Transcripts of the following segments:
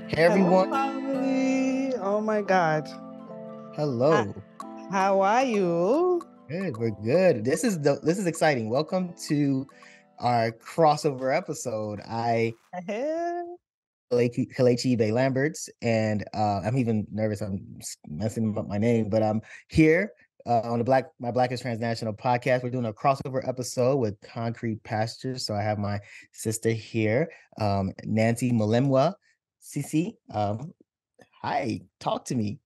Hey Hello, everyone. family. Oh my God. Uh, Hello. How are you? Good. We're good. This is exciting. Welcome to our crossover episode. Kalechi Bay Lamberts, and I'm even nervous. I'm messing up my name, but I'm here on my Black is Transnational podcast. We're doing a crossover episode with Concrete Pastures. So I have my sister here, Nancy Mulemwa Siisii. Hi, talk to me.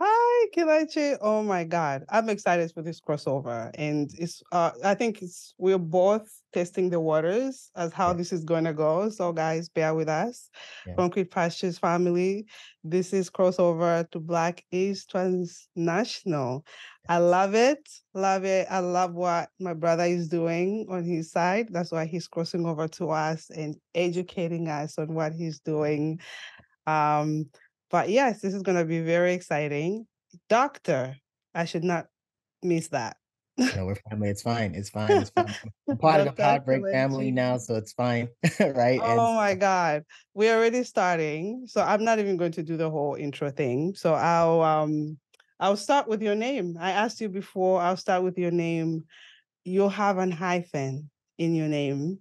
Hi, Kilechi. Oh my God. I'm excited for this crossover. And I think we're both testing the waters as how Yeah, this is gonna go. So guys, bear with us. yeah. Concrete Pastures family. This is crossover to Black is Transnational. I love it. Love it. I love what my brother is doing on his side. That's why he's crossing over to us and educating us on what he's doing. Um, but yes, this is going to be very exciting. Doctor, I should not miss that. No, we're family. It's fine. It's fine. It's fine. I'm part of the Dr. Podbreak family Kelechi. now, so it's fine, right? And Oh my God. We're already starting. So I'm not even going to do the whole intro thing. So I'll start with your name. I asked you before, I'll start with your name. You have an hyphen in your name.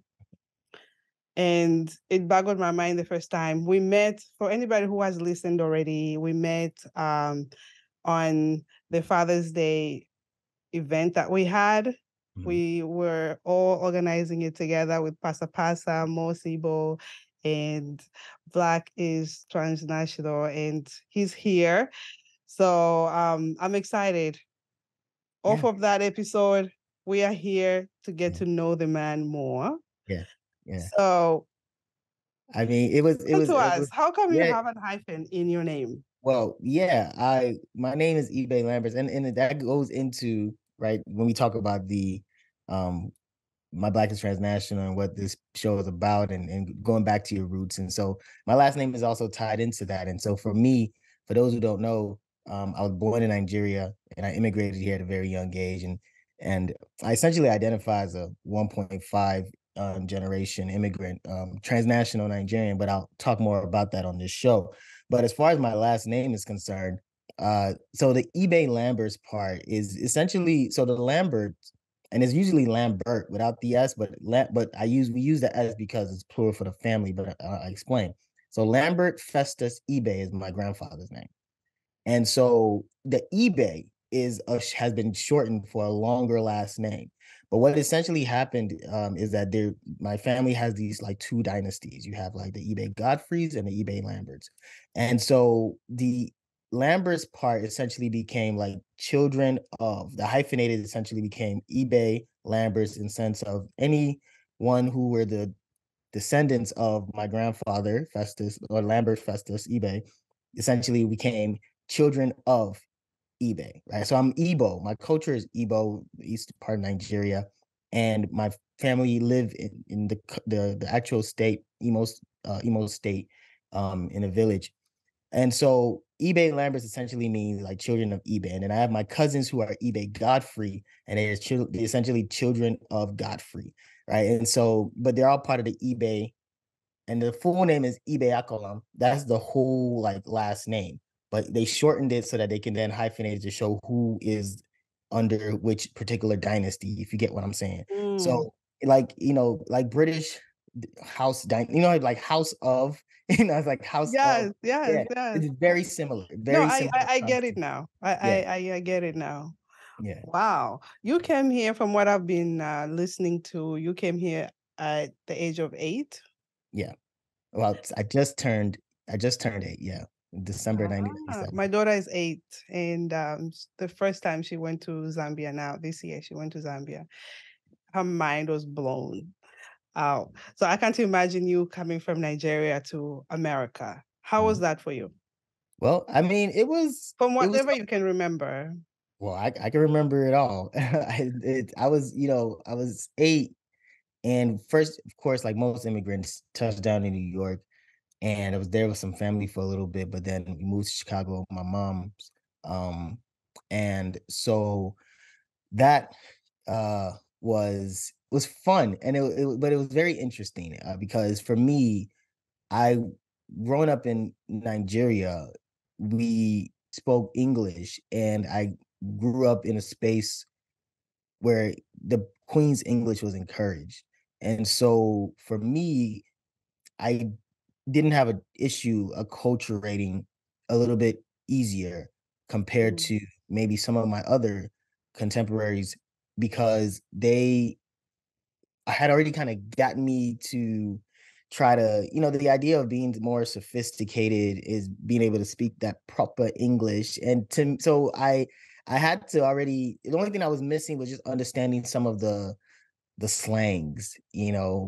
And it boggled my mind the first time we met. For anybody who has listened already, we met on the Father's Day event that we had. Mhm. We were all organizing it together with Pasa Pasa, Mosibo, and Black is Transnational, and he's here. So I'm excited. Off Yeah, of that episode, we are here to get yeah, to know the man more. yeah, yeah. So I mean, it was, it explain was, to it us, was, how come you yeah. have an hyphen in your name? Well, yeah. My name is eBay Lamberts, and that goes into right when we talk about the, um, my Black is Transnational and what this show is about, and going back to your roots. And so my last name is also tied into that. And so for me, for those who don't know, I was born in Nigeria and I immigrated here at a very young age, and I essentially identify as a 1.5 generation immigrant, transnational Nigerian. But I'll talk more about that on this show. But as far as my last name is concerned, so the eBay Lamberts part is essentially, so the Lambert, and it's usually Lambert without the S, but we use the S because it's plural for the family. But I explain. So Lambert Festus eBay is my grandfather's name, and so the eBay has been shortened for a longer last name. But what essentially happened is that my family has these like two dynasties. You have like the eBay Godfreys and the eBay Lamberts, and so the Lamberts part essentially became like children of the hyphenated. Essentially became eBay Lamberts in sense of anyone who were the descendants of my grandfather Festus or Lambert Festus eBay. Essentially became children of eBay, right? So I'm Igbo. My culture is Igbo, the east part of Nigeria, and my family live in the actual state, Imo state, in a village. And so eBay Lamberts essentially means like children of eBay. And then I have my cousins who are eBay Godfrey, and they're essentially children of Godfrey, right? And so, but they're all part of the eBay, and the full name is Ibe Akolam. That's the whole like last name, but they shortened it so that they can then hyphenate it to show who is under which particular dynasty, if you get what I'm saying. Mm. So like, like British house, like house of, it's like house of, Yes, yes, yeah, yes. it's No, very similar I get it concept. now. Yeah, I get it now. yeah, Wow. You came here from what I've been listening to. You came here at the age of 8. yeah. Well, I just turned 8, yeah, in December My 1997. daughter is 8, and the first time she went to Zambia now this year, she went to Zambia. Her mind was blown out. So I can't imagine you coming from Nigeria to America. How was Mhm. that for you? Well, I mean, From it was whatever you can remember. well, I can remember it all. I was, I was 8, and first, of course, like most immigrants, touched down in New York, and I was there with some family for a little bit, but then we moved to Chicago, with my mom's, um, and so that uh was fun, and but it was very interesting because for me, I growing up in Nigeria, we spoke English, and I grew up in a space where the Queen's English was encouraged. And so for me, I didn't have an issue acculturating a little bit easier compared Mm. to maybe some of my other contemporaries, because they had already kind of gotten me to try to, the idea of being more sophisticated is being able to speak that proper English. And so I had to already, the only thing I was missing was just understanding some of the slangs,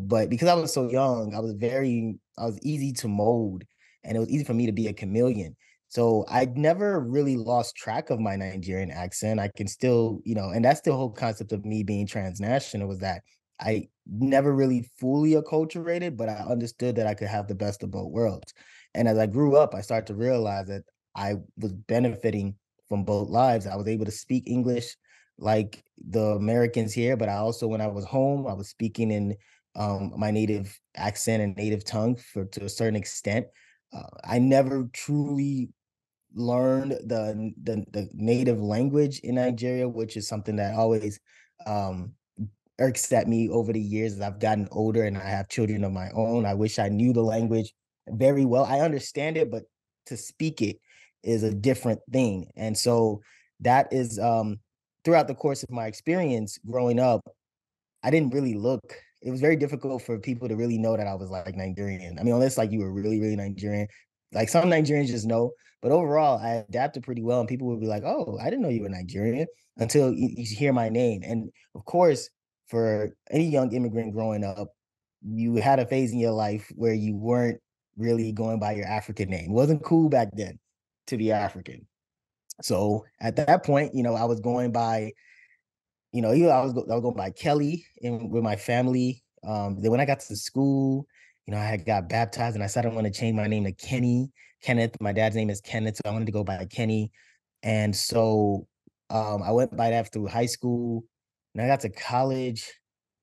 but because I was so young, I was easy to mold, and it was easy for me to be a chameleon. So I never really lost track of my Nigerian accent. I can still, and that's the whole concept of me being transnational, was that I never really fully acculturated, but I understood that I could have the best of both worlds. And as I grew up, I started to realize that I was benefiting from both lives. I was able to speak English like the Americans here, but I also, when I was home, I was speaking in my native accent and native tongue to a certain extent. I never truly learned the native language in Nigeria, which is something that always um, irks at me over the years as I've gotten older and I have children of my own. I wish I knew the language very well. I understand it, but to speak it is a different thing. And so that is throughout the course of my experience growing up, I didn't really look. It was very difficult for people to really know that I was like Nigerian. I mean, unless like you were really, really Nigerian. Like some Nigerians just know, but overall, I adapted pretty well, and people would be like, "Oh, I didn't know you were Nigerian," until you hear my name. And of course, for any young immigrant growing up, you had a phase in your life where you weren't really going by your African name. It wasn't cool back then to be African. So at that point, I was going by I was going by Kelly and with my family. Then when I got to school, I had got baptized and I said I want to change my name to Kenneth. My dad's name is Kenneth, so I wanted to go by Kenny. And so I went by that through high school. And I got to college,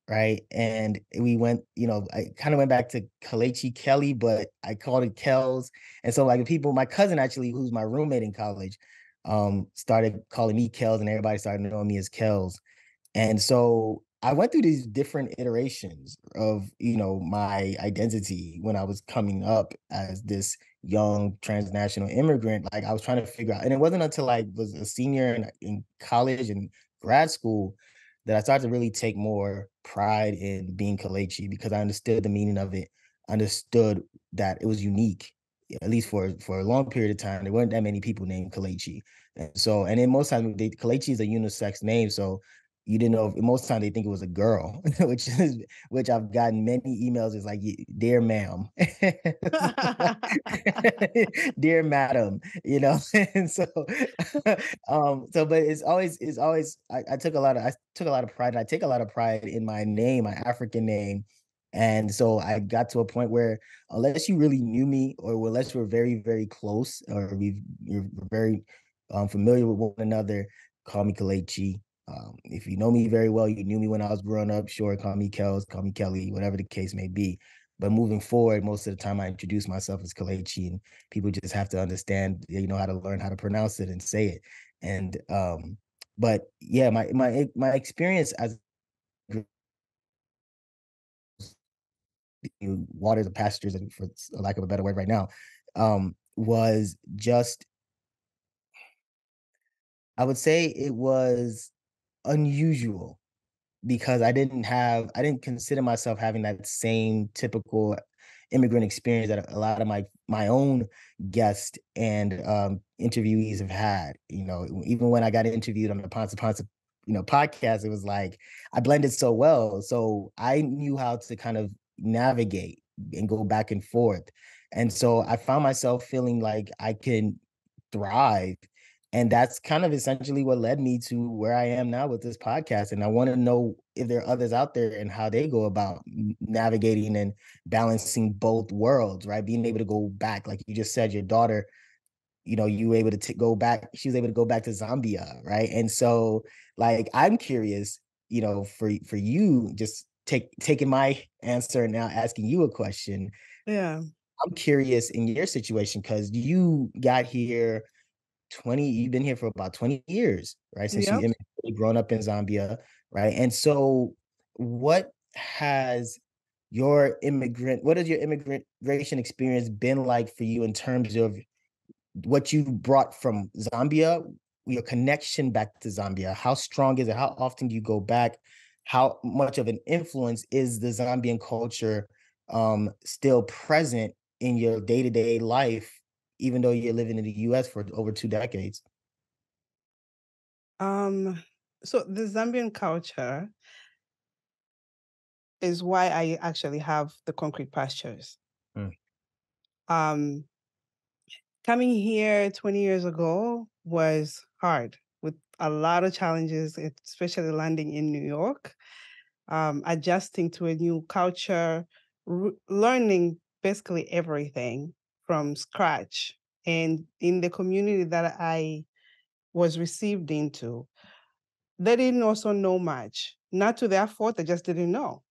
right? And we went, I kind of went back to Kalechi Kelly, but I called it Kells. And so like my cousin actually, who's my roommate in college, started calling me Kells, and everybody started knowing me as Kells. And so I went through these different iterations of, my identity when I was coming up as this young transnational immigrant. Like I was trying to figure out, and it wasn't until I was a senior in college and grad school that I started to really take more pride in being Kalechi, because I understood the meaning of it, understood that it was unique. At least for a long period of time, there weren't that many people named Kalechi. And so, and then most times, Kalechi is a unisex name. So you didn't know, most time they think it was a girl, which I've gotten many emails. It's like, dear ma'am, dear madam, and so but it's always I took a lot of pride. I take a lot of pride in my name, my African name. And so I got to a point where, unless you really knew me, or unless we're very, very close, or you're very familiar with one another, call me Kalechi. If you know me very well, you knew me when I was growing up, sure, call me Kels, call me Kelly, whatever the case may be. But moving forward, most of the time I introduce myself as Kalechi, and people just have to understand, how to learn how to pronounce it and say it. And but yeah, my experience as waters of pastures, and for lack of a better word right now, was just, I would say it was unusual, because I didn't consider myself having that same typical immigrant experience that a lot of my own guests and interviewees have had. Even when I got interviewed on the Ponce Ponce, podcast, it was like I blended so well. So I knew how to kind of navigate and go back and forth. And so I found myself feeling like I can thrive. And that's kind of essentially what led me to where I am now with this podcast. And I want to know if there are others out there and how they go about navigating and balancing both worlds, right? Being able to go back, like you just said, your daughter, you were able to go back. She was able to go back to Zambia, right? And so, like, I'm curious, for you, just taking my answer and now asking you a question. Yeah. I'm curious in your situation because you got here you've been here for about 20 years, right? Since you Yep. immigrated, grown up in Zambia, right? And so what what has your immigration experience been like for you in terms of what you brought from Zambia, your connection back to Zambia? How strong is it? How often do you go back? How much of an influence is the Zambian culture still present in your day-to-day life, even though you're living in the US for over 2 decades? Um, so the Zambian culture is why I actually have the concrete pastures. Mm, Um, Coming here 20 years ago was hard with a lot of challenges, especially landing in New York, adjusting to a new culture, learning basically everything from scratch. And in the community that I was received into, they didn't also know much. Not to their fault, they just didn't know.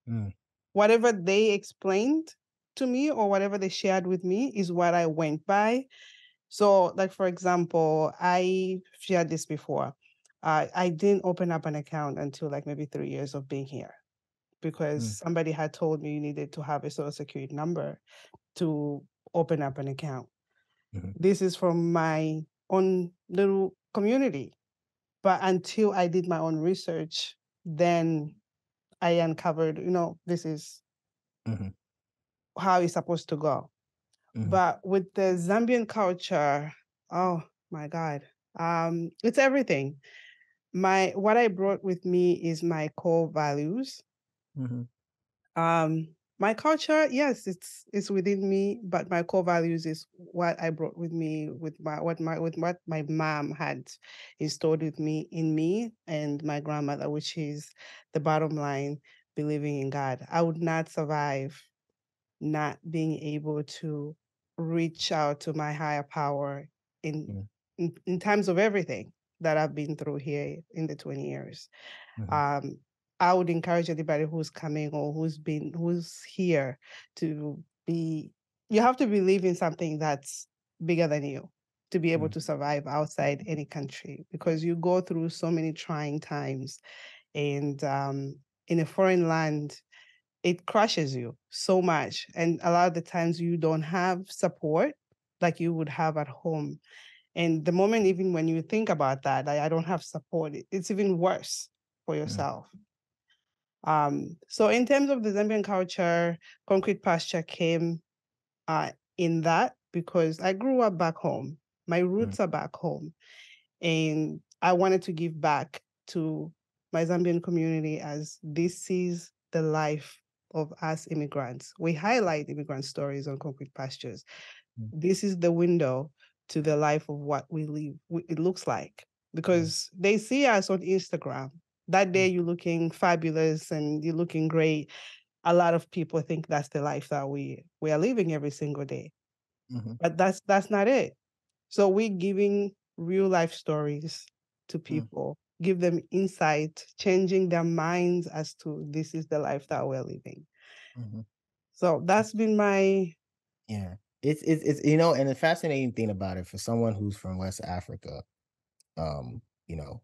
mm, Whatever they explained to me or whatever they shared with me is what I went by. So, like for example, I shared this before. I didn't open up an account until like maybe 3 years of being here because mm, somebody had told me you needed to have a social security number to open up an account. mhm, This is from my own little community. But until I did my own research, then I uncovered, this is mhm, how it's supposed to go. mhm, But with the Zambian culture, oh my God, it's everything. What I brought with me is my core values. mhm, My culture, yes, it's within me, but my core values is what I brought with me with what my mom had installed with me in me and my grandmother, which is the bottom line, believing in God. I would not survive not being able to reach out to my higher power in mhm, in terms of everything that I've been through here in the 20 years. mhm, Um, I would encourage anybody who's coming or who's here to be you have to believe in something that's bigger than you to be able mhm, to survive outside any country because you go through so many trying times and in a foreign land it crushes you so much. And a lot of the times you don't have support like you would have at home. And the moment, even when you think about that, I don't have support, it's even worse for mhm, yourself. So in terms of the Zambian culture, Concrete Pasture came in that because I grew up back home. My mhm, roots are back home. And I wanted to give back to my Zambian community as this is the life of us immigrants. We highlight immigrant stories on Concrete Pastures. mhm, This is the window to the life of what we live. It looks like because they see us on Instagram. That day mhm, you're looking fabulous and you're looking great. A lot of people think that's the life that we are living every single day, mhm, but that's not it. So we're giving real life stories to mhm, people, give them insight, changing their minds as to this is the life that we're living. mhm. So that's been my Yeah. It's and the fascinating thing about it for someone who's from West Africa, um, you know,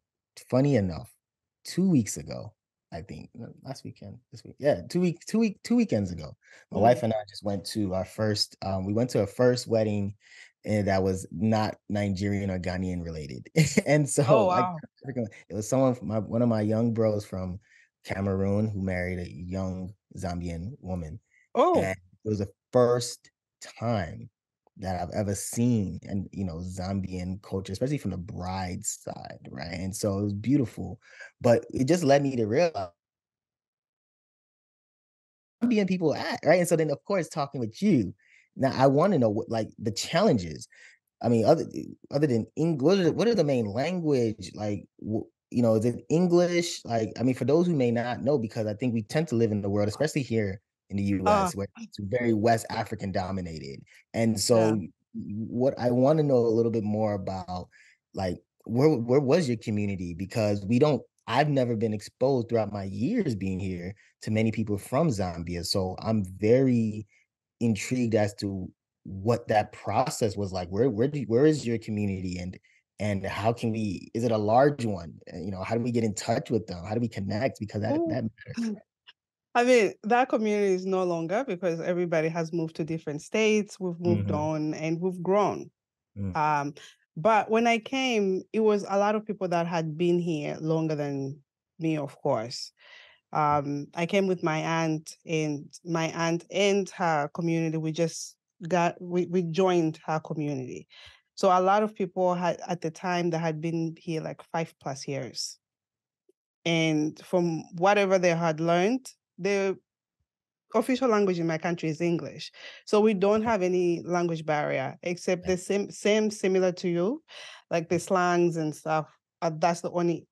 funny enough, 2 weeks ago, I think no, last weekend, this week, yeah, 2 weekends ago, my wife mm. and I just went to our first, we went to a first wedding, and that was not Nigerian or Ghanaian related, and Oh so wow. it was someone from one of my young bros from Cameroon who married a young Zambian woman, Oh, and it was the first time that I've ever seen and Zambian culture, especially from the bride's side, right? And so it was beautiful. But it just led me to realize Zambian people at, right? And so then of course talking with you, now I want to know what like the challenges. I mean, other than English, what are the main language? Like, is it English? Like, I mean, for those who may not know, because I think we tend to live in the world, especially here in the uh, U.S., where it's very West African dominated. And yeah. so, what I want to know a little bit more about, like, where was your community? Because we don't. I've never been exposed throughout my years being here to many people from Zambia. So I'm very intrigued as to what that process was like. Where is your community, and how can we, is it a large one? How do we get in touch with them? How do we connect? Because that Mm. matters. I mean, that community is no longer because everybody has moved to different states. We've moved Mm-hmm. on and we've grown. Mm-hmm. But when I came, it was a lot of people that had been here longer than me, of course. I came with my aunt, and my aunt and her community, we joined her community. So a lot of people had at the time that had been here like 5+ years. And from whatever they had learned, the official language in my country is English. So we don't have any language barrier except the same similar to you, like the slangs and stuff. That's the only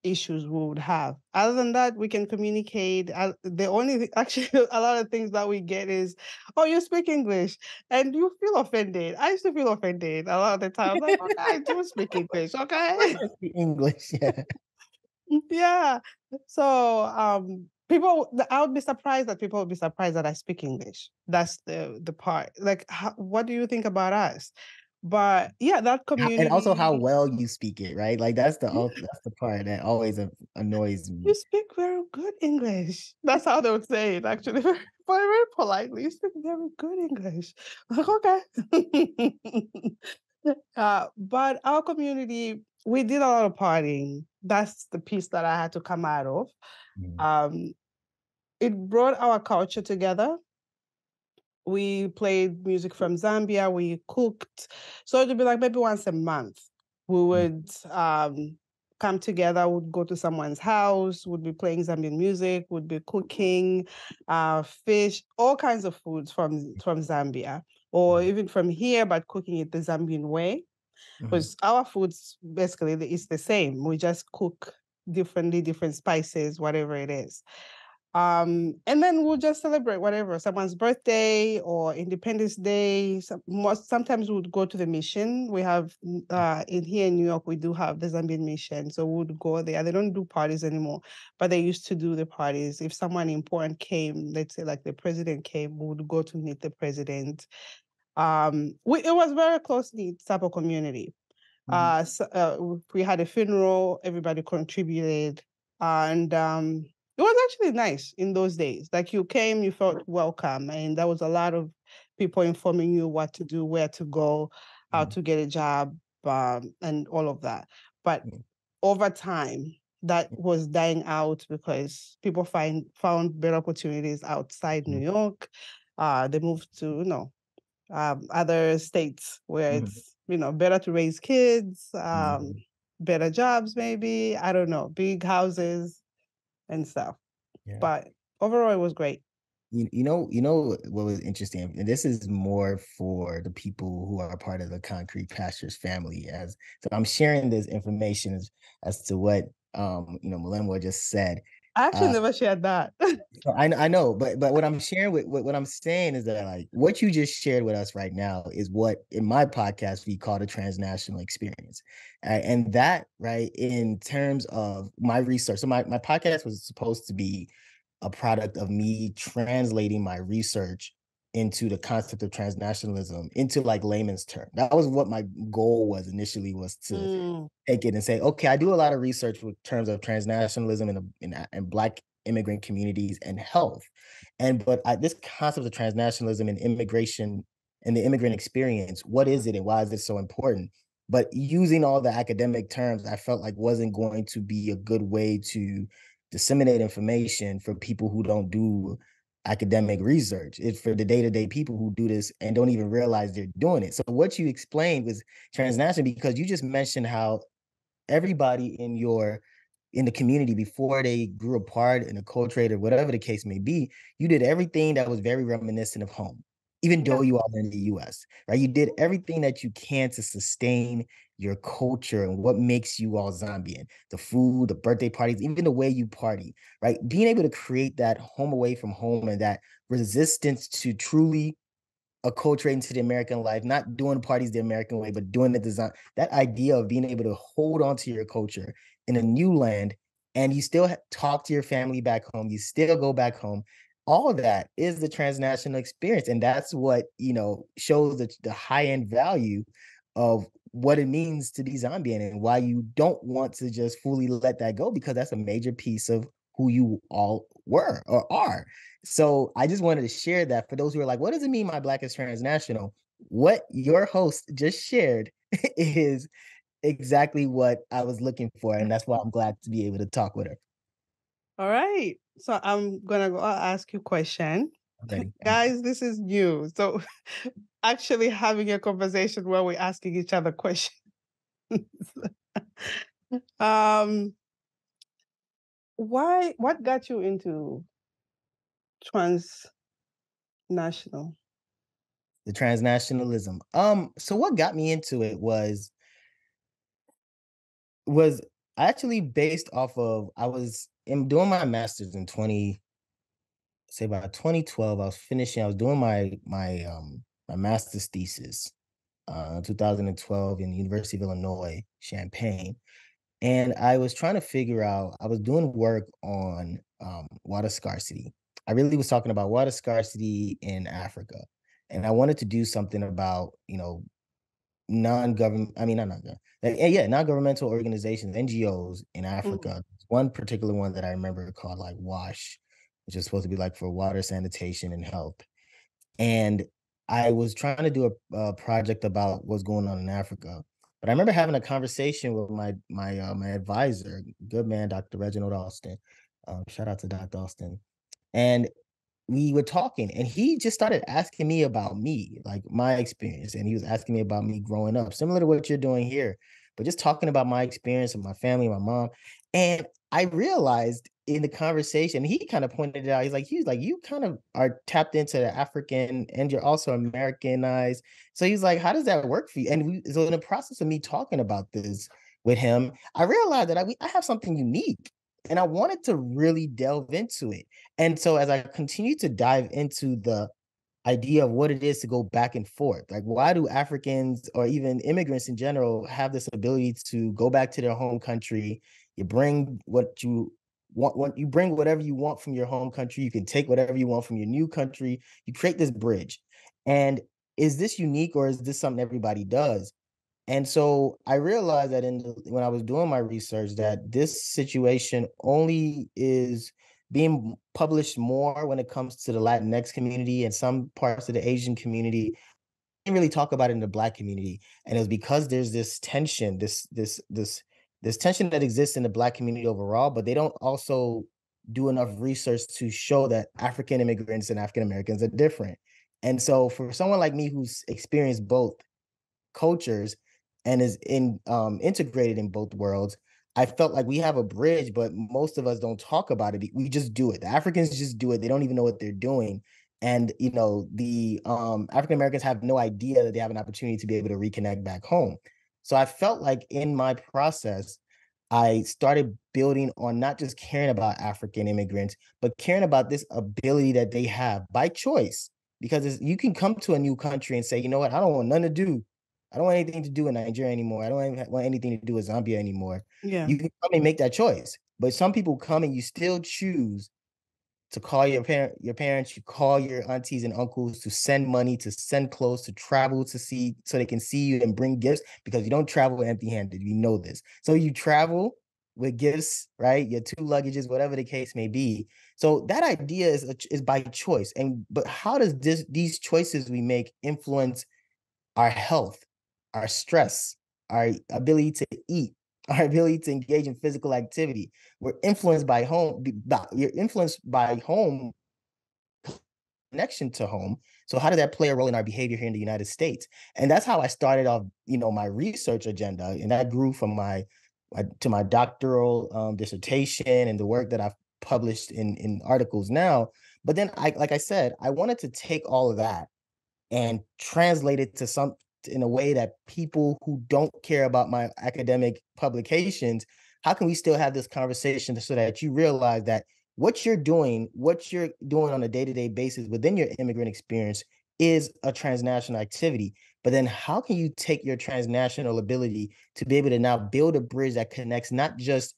issues we would have. Other than that, we can communicate. The only actually a lot of things that we get is, oh, you speak English, and you feel offended. I used to feel offended a lot of the time. I was like, okay, I do speak English, okay. The English, yeah. Yeah. So I would be surprised that people would be surprised that I speak English. That's the part. Like, what do you think about us? But yeah, that And also how community. well you speak it, right? Like that's the part that always annoys You me. speak very good English. That's how they would say it, actually, very, very politely. You speak very good English. I'm like, okay. But our community, we did a lot of partying. That's the piece that I had to come out of. Mhm. Um, it brought our culture together. We played music from Zambia. We cooked. So it'd be like maybe once a month. We Mhm. would come together, would go to someone's house, would be playing Zambian music, would be cooking fish, all kinds of foods from Zambia, or Mhm. even from here, but cooking it the Zambian way. Mhm. Because our foods basically is the same. We just cook differently, different spices, whatever it is. And then we'll just celebrate whatever, someone's birthday or Independence Day. Sometimes we would go to the mission. We have in here in New York, we do have the Zambian mission. So we would go there. They don't do parties anymore, but they used to do the parties. If someone important came, let's say like the president came, we would go to meet the president. It was very close-knit type of community. Mhm. We had a funeral, everybody contributed, and it was actually nice in those days. Like you came, you felt welcome, and there was a lot of people informing you what to do, where to go, how Mhm. to get a job, and all of that. But Mhm. over time, that was dying out because people found better opportunities outside New Mhm. York. They moved to, other states where Mhm. it's better to raise kids, Mhm. better jobs, maybe, I don't know, big houses and stuff. Yeah. But overall it was great. You know what was interesting, and this is more for the people who are part of the Concrete Pastures family. As so, I'm sharing this information as to what Mulemwa just said. I actually Uh, never shared that. so I know, but what I'm sharing with what I'm saying is that, like, what you just shared with us right now is what in my podcast we call the transnational experience, and that, right, in terms of my research. So my podcast was supposed to be a product of me translating my research into the concept of transnationalism into like layman's term. That was what my goal was initially, was to Mm, take it and say, okay, I do a lot of research with terms of transnationalism and Black immigrant communities and health. This concept of transnationalism and immigration and the immigrant experience, what is it and why is it so important? But using all the academic terms, I felt like wasn't going to be a good way to disseminate information for people who don't do academic research. It's for the day-to-day people who do this and don't even realize they're doing it. So what you explained was transnational, because you just mentioned how everybody in the community, before they grew apart and acculturated, whatever the case may be, you did everything that was very reminiscent of home, even yeah. though you are in the US, right? You did everything that you can to sustain your culture and what makes you all Zambian, the food, the birthday parties, even the way you party, right? Being able to create that home away from home and that resistance to truly acculturate into the American life, not doing parties the American way, but doing the design. That idea of being able to hold on to your culture in a new land, and you still talk to your family back home, you still go back home. all that is the transnational experience. And that's what, shows the high-end value of what it means to be Zambian and why you don't want to just fully let that go, because that's a major piece of who you all were or are. So I just wanted to share that for those who are like, what does it mean my Black is transnational? What your host just shared is exactly what I was looking for. And that's why I'm glad to be able to talk with her. All right. So I'm gonna go ask you a question. Okay. Guys, this is new. So actually having a conversation where we're asking each other questions. um what got you into transnational? The transnationalism. So what got me into it was actually based off of I was doing my master's in about 2012. I was doing my master's thesis 2012 in the University of Illinois, Champaign. And I was trying to figure out, I was doing work on water scarcity. I really was talking about water scarcity in Africa. And I wanted to do something about, non-government, I mean, not non-government, yeah, non-governmental organizations, NGOs in Mhm. Africa. One particular one that I remember called like WASH, which is supposed to be like for water, sanitation, and health. And I was trying to do a project about what's going on in Africa. But I remember having a conversation with my advisor, good man, Dr. Reginald Austin. Shout out to Dr. Austin. And we were talking, and he just started asking me about me, like my experience. And he was asking me about me growing up, similar to what you're doing here, but just talking about my experience and my family, my mom. And I realized in the conversation, he kind of pointed it out. He's like, you kind of are tapped into the African and you're also Americanized. So he's like, how does that work for you? So in the process of me talking about this with him, I realized that I have something unique and I wanted to really delve into it. And so as I continue to dive into the idea of what it is to go back and forth, like why do Africans or even immigrants in general have this ability to go back to their home country? You bring what you want, you bring whatever you want from your home country, you can take whatever you want from your new country, you create this bridge. And is this unique or is this something everybody does? And so I realized that when I was doing my research that this situation only is being published more when it comes to the Latinx community and some parts of the Asian community. Didn't really talk about it in the Black community, and it was because there's this tension, this tension that exists in the Black community overall, but they don't also do enough research to show that African immigrants and African Americans are different. And so for someone like me who's experienced both cultures and is integrated in both worlds, I felt like we have a bridge, but most of us don't talk about it. We just do it. The Africans just do it. They don't even know what they're doing. And the African Americans have no idea that they have an opportunity to be able to reconnect back home. So I felt like in my process, I started building on not just caring about African immigrants, but caring about this ability that they have by choice. Because you can come to a new country and say, you know what, I don't want nothing to do. I don't want anything to do with Nigeria anymore. I don't want anything to do with Zambia anymore. Yeah. You can come and make that choice. But some people come and you still choose to call your parents, you call your aunties and uncles to send money, to send clothes, to travel to see, so they can see you and bring gifts, because you don't travel empty-handed. You know this. So you travel with gifts, right? Your two luggages, whatever the case may be. So that idea is by choice. But how does these choices we make influence our health, our stress, our ability to eat, our ability to engage in physical activity? We're influenced by home. You're influenced by home, connection to home. So how does that play a role in our behavior here in the United States? And that's how I started off, my research agenda, and that grew from my doctoral dissertation and the work that I've published in articles now. But then like I said, I wanted to take all of that and translate it to some in a way that people who don't care about my academic publications, how can we still have this conversation so that you realize that what you're doing on a day-to-day basis within your immigrant experience is a transnational activity. But then how can you take your transnational ability to be able to now build a bridge that connects not just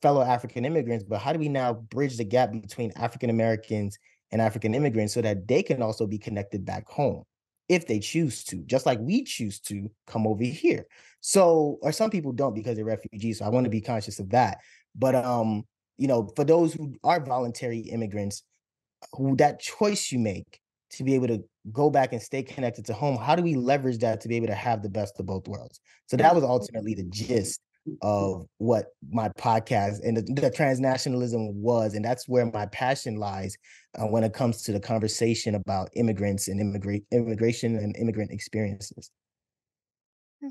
fellow African immigrants, but how do we now bridge the gap between African Americans and African immigrants so that they can also be connected back home if they choose to, just like we choose to come over here. So, or some people don't because they're refugees. So I want to be conscious of that. But for those who are voluntary immigrants, who that choice you make to be able to go back and stay connected to home, how do we leverage that to be able to have the best of both worlds? So that was ultimately the gist of what my podcast and the transnationalism was. And that's where my passion lies when it comes to the conversation about immigrants and immigration and immigrant experiences.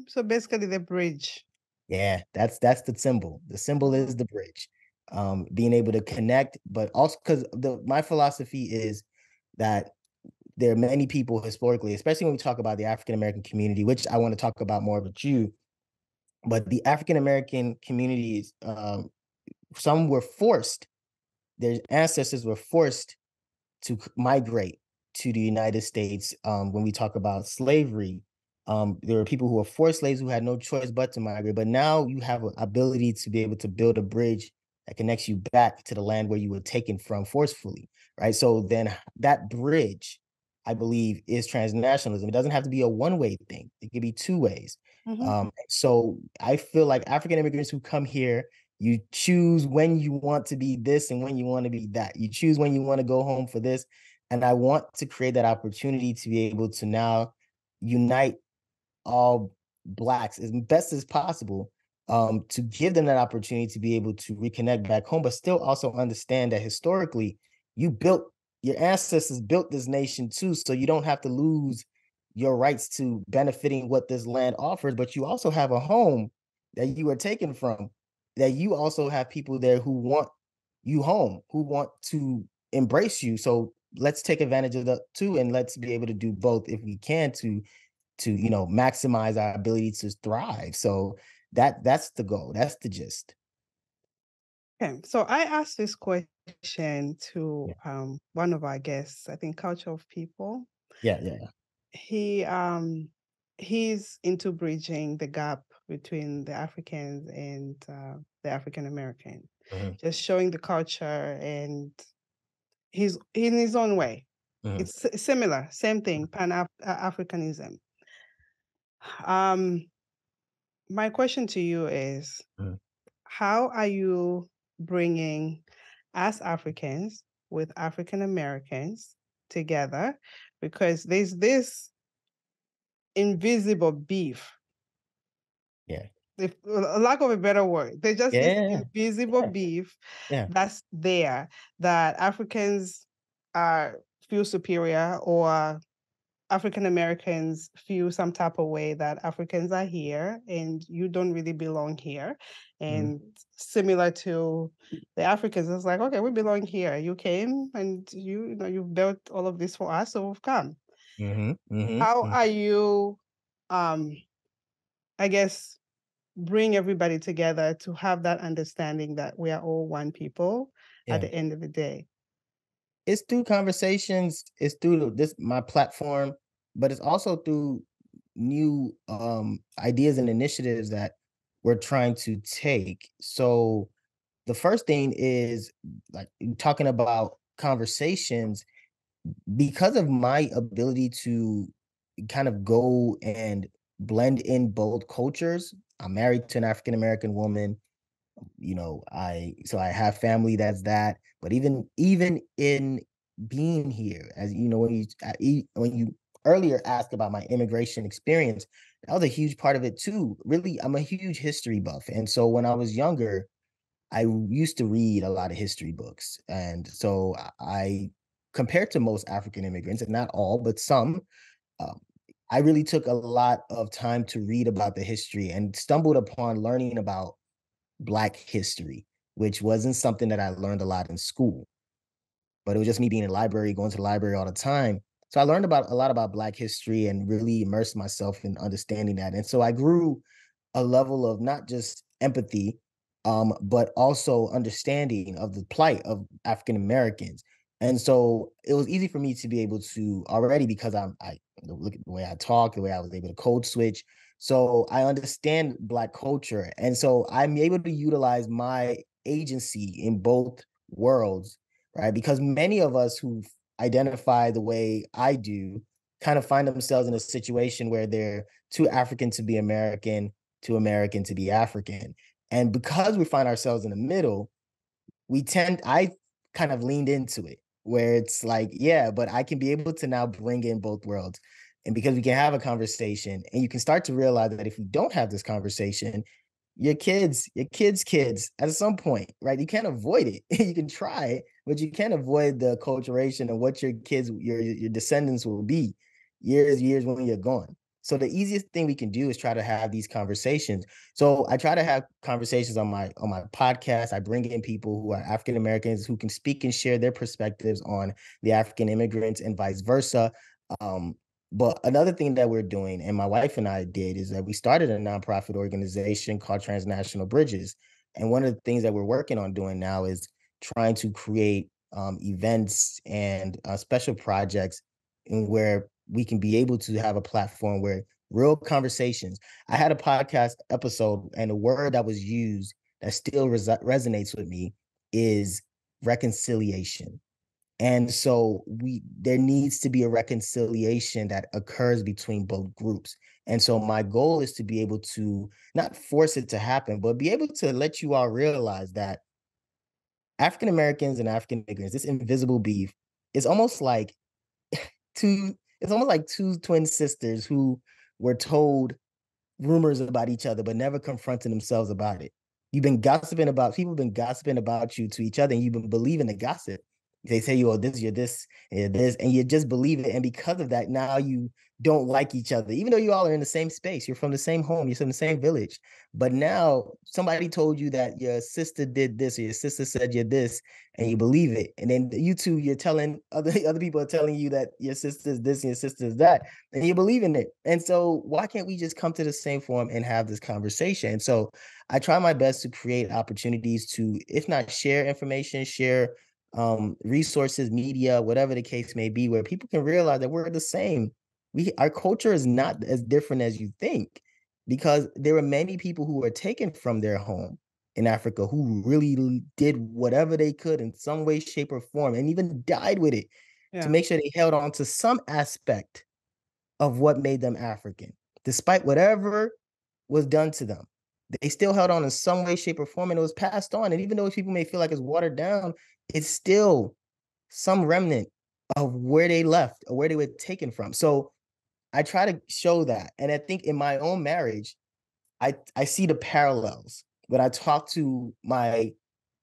So basically the bridge. Yeah, that's the symbol. The symbol is the bridge. Being able to connect, but also because my philosophy is that there are many people historically, especially when we talk about the African American community, which I want to talk about more with you. But the African American communities, some were forced. Their ancestors were forced to migrate to the United States. When we talk about slavery, there were people who were forced slaves who had no choice but to migrate. But now you have an ability to be able to build a bridge that connects you back to the land where you were taken from forcefully, right? So then that bridge, I believe, is transnationalism. It doesn't have to be a one-way thing. It could be two ways. So I feel like African immigrants who come here, you choose when you want to be this and when you want to be that. You choose when you want to go home for this. And I want to create that opportunity to be able to now unite all Blacks as best as possible, to give them that opportunity to be able to reconnect back home, but still also understand that historically your ancestors built this nation too, so you don't have to lose your rights to benefiting what this land offers, but you also have a home that you were taken from, that you also have people there who want you home, who want to embrace you. So let's take advantage of that too, and let's be able to do both if we can to maximize our ability to thrive. So that's the goal. That's the gist. Okay, so I asked this question to Yeah. one of our guests, I think Culture of People. Yeah. He he's into bridging the gap between the Africans and the African American, Mhm. just showing the culture, and he's in his own way. Mhm. It's similar, same thing, Africanism. Um, my question to you is, Mhm. how are you bringing us Africans with African Americans together? Because there's this invisible beef, Yeah. if a lack of a better word, there's just this Yeah. invisible Yeah. beef Yeah. that's there, that Africans are feel superior, or African Americans feel some type of way that Africans are here and you don't really belong here. Mhm. And similar to the Africans, it's like, okay, we belong here. You came and you've built all of this for us, so we've come. Mhm. Mhm. How Mhm. are you, um, I guess, bring everybody together to have that understanding that we are all one people at Yeah. the end of the day? It's through conversations, it's through this my platform, but it's also through new ideas and initiatives that we're trying to take. So the first thing is like talking about conversations, because of my ability to kind of go and blend in both cultures. I'm married to an African American woman. I have family that's that, but even in being here, as you know, when you earlier asked about my immigration experience, that was a huge part of it too. Really, I'm a huge history buff, and so when I was younger, I used to read a lot of history books. And so compared to most African immigrants, and not all, but some, um, I really took a lot of time to read about the history and stumbled upon learning about Black history, which wasn't something that I learned a lot in school, but it was just me being in the library, going to the library all the time. So I learned about a lot about Black history and really immersed myself in understanding that. And so I grew a level of not just empathy, but also understanding of the plight of African Americans. And so it was easy for me to be able to already, because I look at the way I talk, the way I was able to code switch. So I understand Black culture. And so I'm able to utilize my agency in both worlds, right? Because many of us who identify the way I do kind of find themselves in a situation where they're too African to be American, too American to be African. And because we find ourselves in the middle, I kind of leaned into it where it's like, yeah, but I can be able to now bring in both worlds. And because we can have a conversation and you can start to realize that if we don't have this conversation, your kids at some point, right? You can't avoid it. You can try it, but you can't avoid the acculturation of what your kids, your descendants will be years when you're gone. So the easiest thing we can do is try to have these conversations. So I try to have conversations on my podcast. I bring in people who are African Americans who can speak and share their perspectives on the African immigrants and vice versa. But another thing that we're doing, and my wife and I did, is that we started a nonprofit organization called Transnational Bridges. And one of the things that we're working on doing now is trying to create events and special projects in where we can be able to have a platform where real conversations. I had a podcast episode, and the word that was used that still resonates with me is reconciliation. And so there needs to be a reconciliation that occurs between both groups. And so my goal is to be able to not force it to happen, but be able to let you all realize that African Americans and African immigrants, this invisible beef, is almost like two twin sisters who were told rumors about each other, but never confronting themselves about it. People have been gossiping about you to each other, and you've been believing the gossip. They say, oh, this, you're this, you're this, and you just believe it. And because of that, now you don't like each other, even though you all are in the same space. You're from the same home, you're from the same village. But now somebody told you that your sister did this, or your sister said you're this, and you believe it. And then you're telling other people are telling you that your sister's this and your sister's that, and you believe in it. And so why can't we just come to the same forum and have this conversation? And so I try my best to create opportunities to, if not share information, share resources, media, whatever the case may be, where people can realize that we're the same. Our culture is not as different as you think, because there are many people who were taken from their home in Africa who really did whatever they could in some way, shape, or form, and even died with it to make sure they held on to some aspect of what made them African, despite whatever was done to them. They still held on in some way, shape, or form, and it was passed on. And even though people may feel like it's watered down, it's still some remnant of where they left or where they were taken from. So I try to show that. And I think in my own marriage, I see the parallels when I talk to my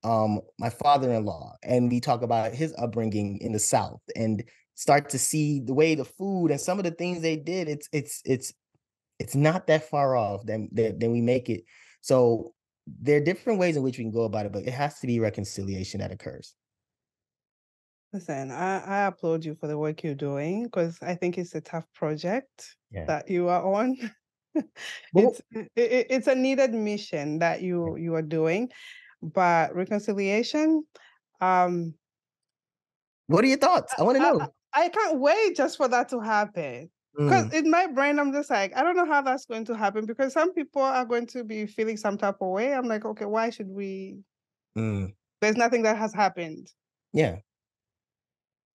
father-in-law and we talk about his upbringing in the South and start to see the way the food and some of the things they did. It's not that far off than we make it. So there are different ways in which we can go about it, but it has to be reconciliation that occurs. Listen, I applaud you for the work you're doing, because I think it's a tough project that you are on. It's a needed mission that you are doing, but reconciliation. What are your thoughts? I want to know. I can't wait just for that to happen. Because in my brain, I'm just like, I don't know how that's going to happen, because some people are going to be feeling some type of way. I'm like, okay, why should we? There's nothing that has happened. Yeah.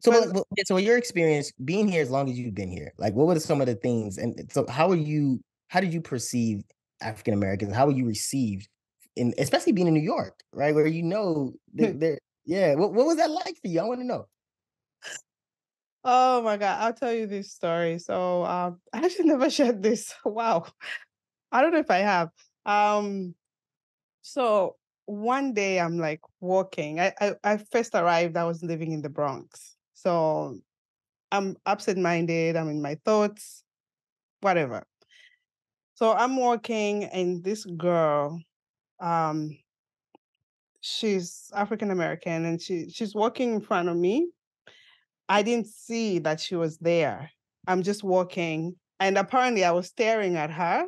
So your experience being here as long as you've been here, like what were some of the things? And so how did you perceive African Americans? How were you received especially being in New York, right? Where what was that like for you? I want to know. Oh my God, I'll tell you this story. So I actually never shared this. Wow. I don't know if I have. So one day I'm like walking. I first arrived, I was living in the Bronx. So I'm absent-minded, I'm in my thoughts, whatever. So I'm walking and this girl, she's African American, and she's walking in front of me. I didn't see that she was there. I'm just walking, and apparently I was staring at her.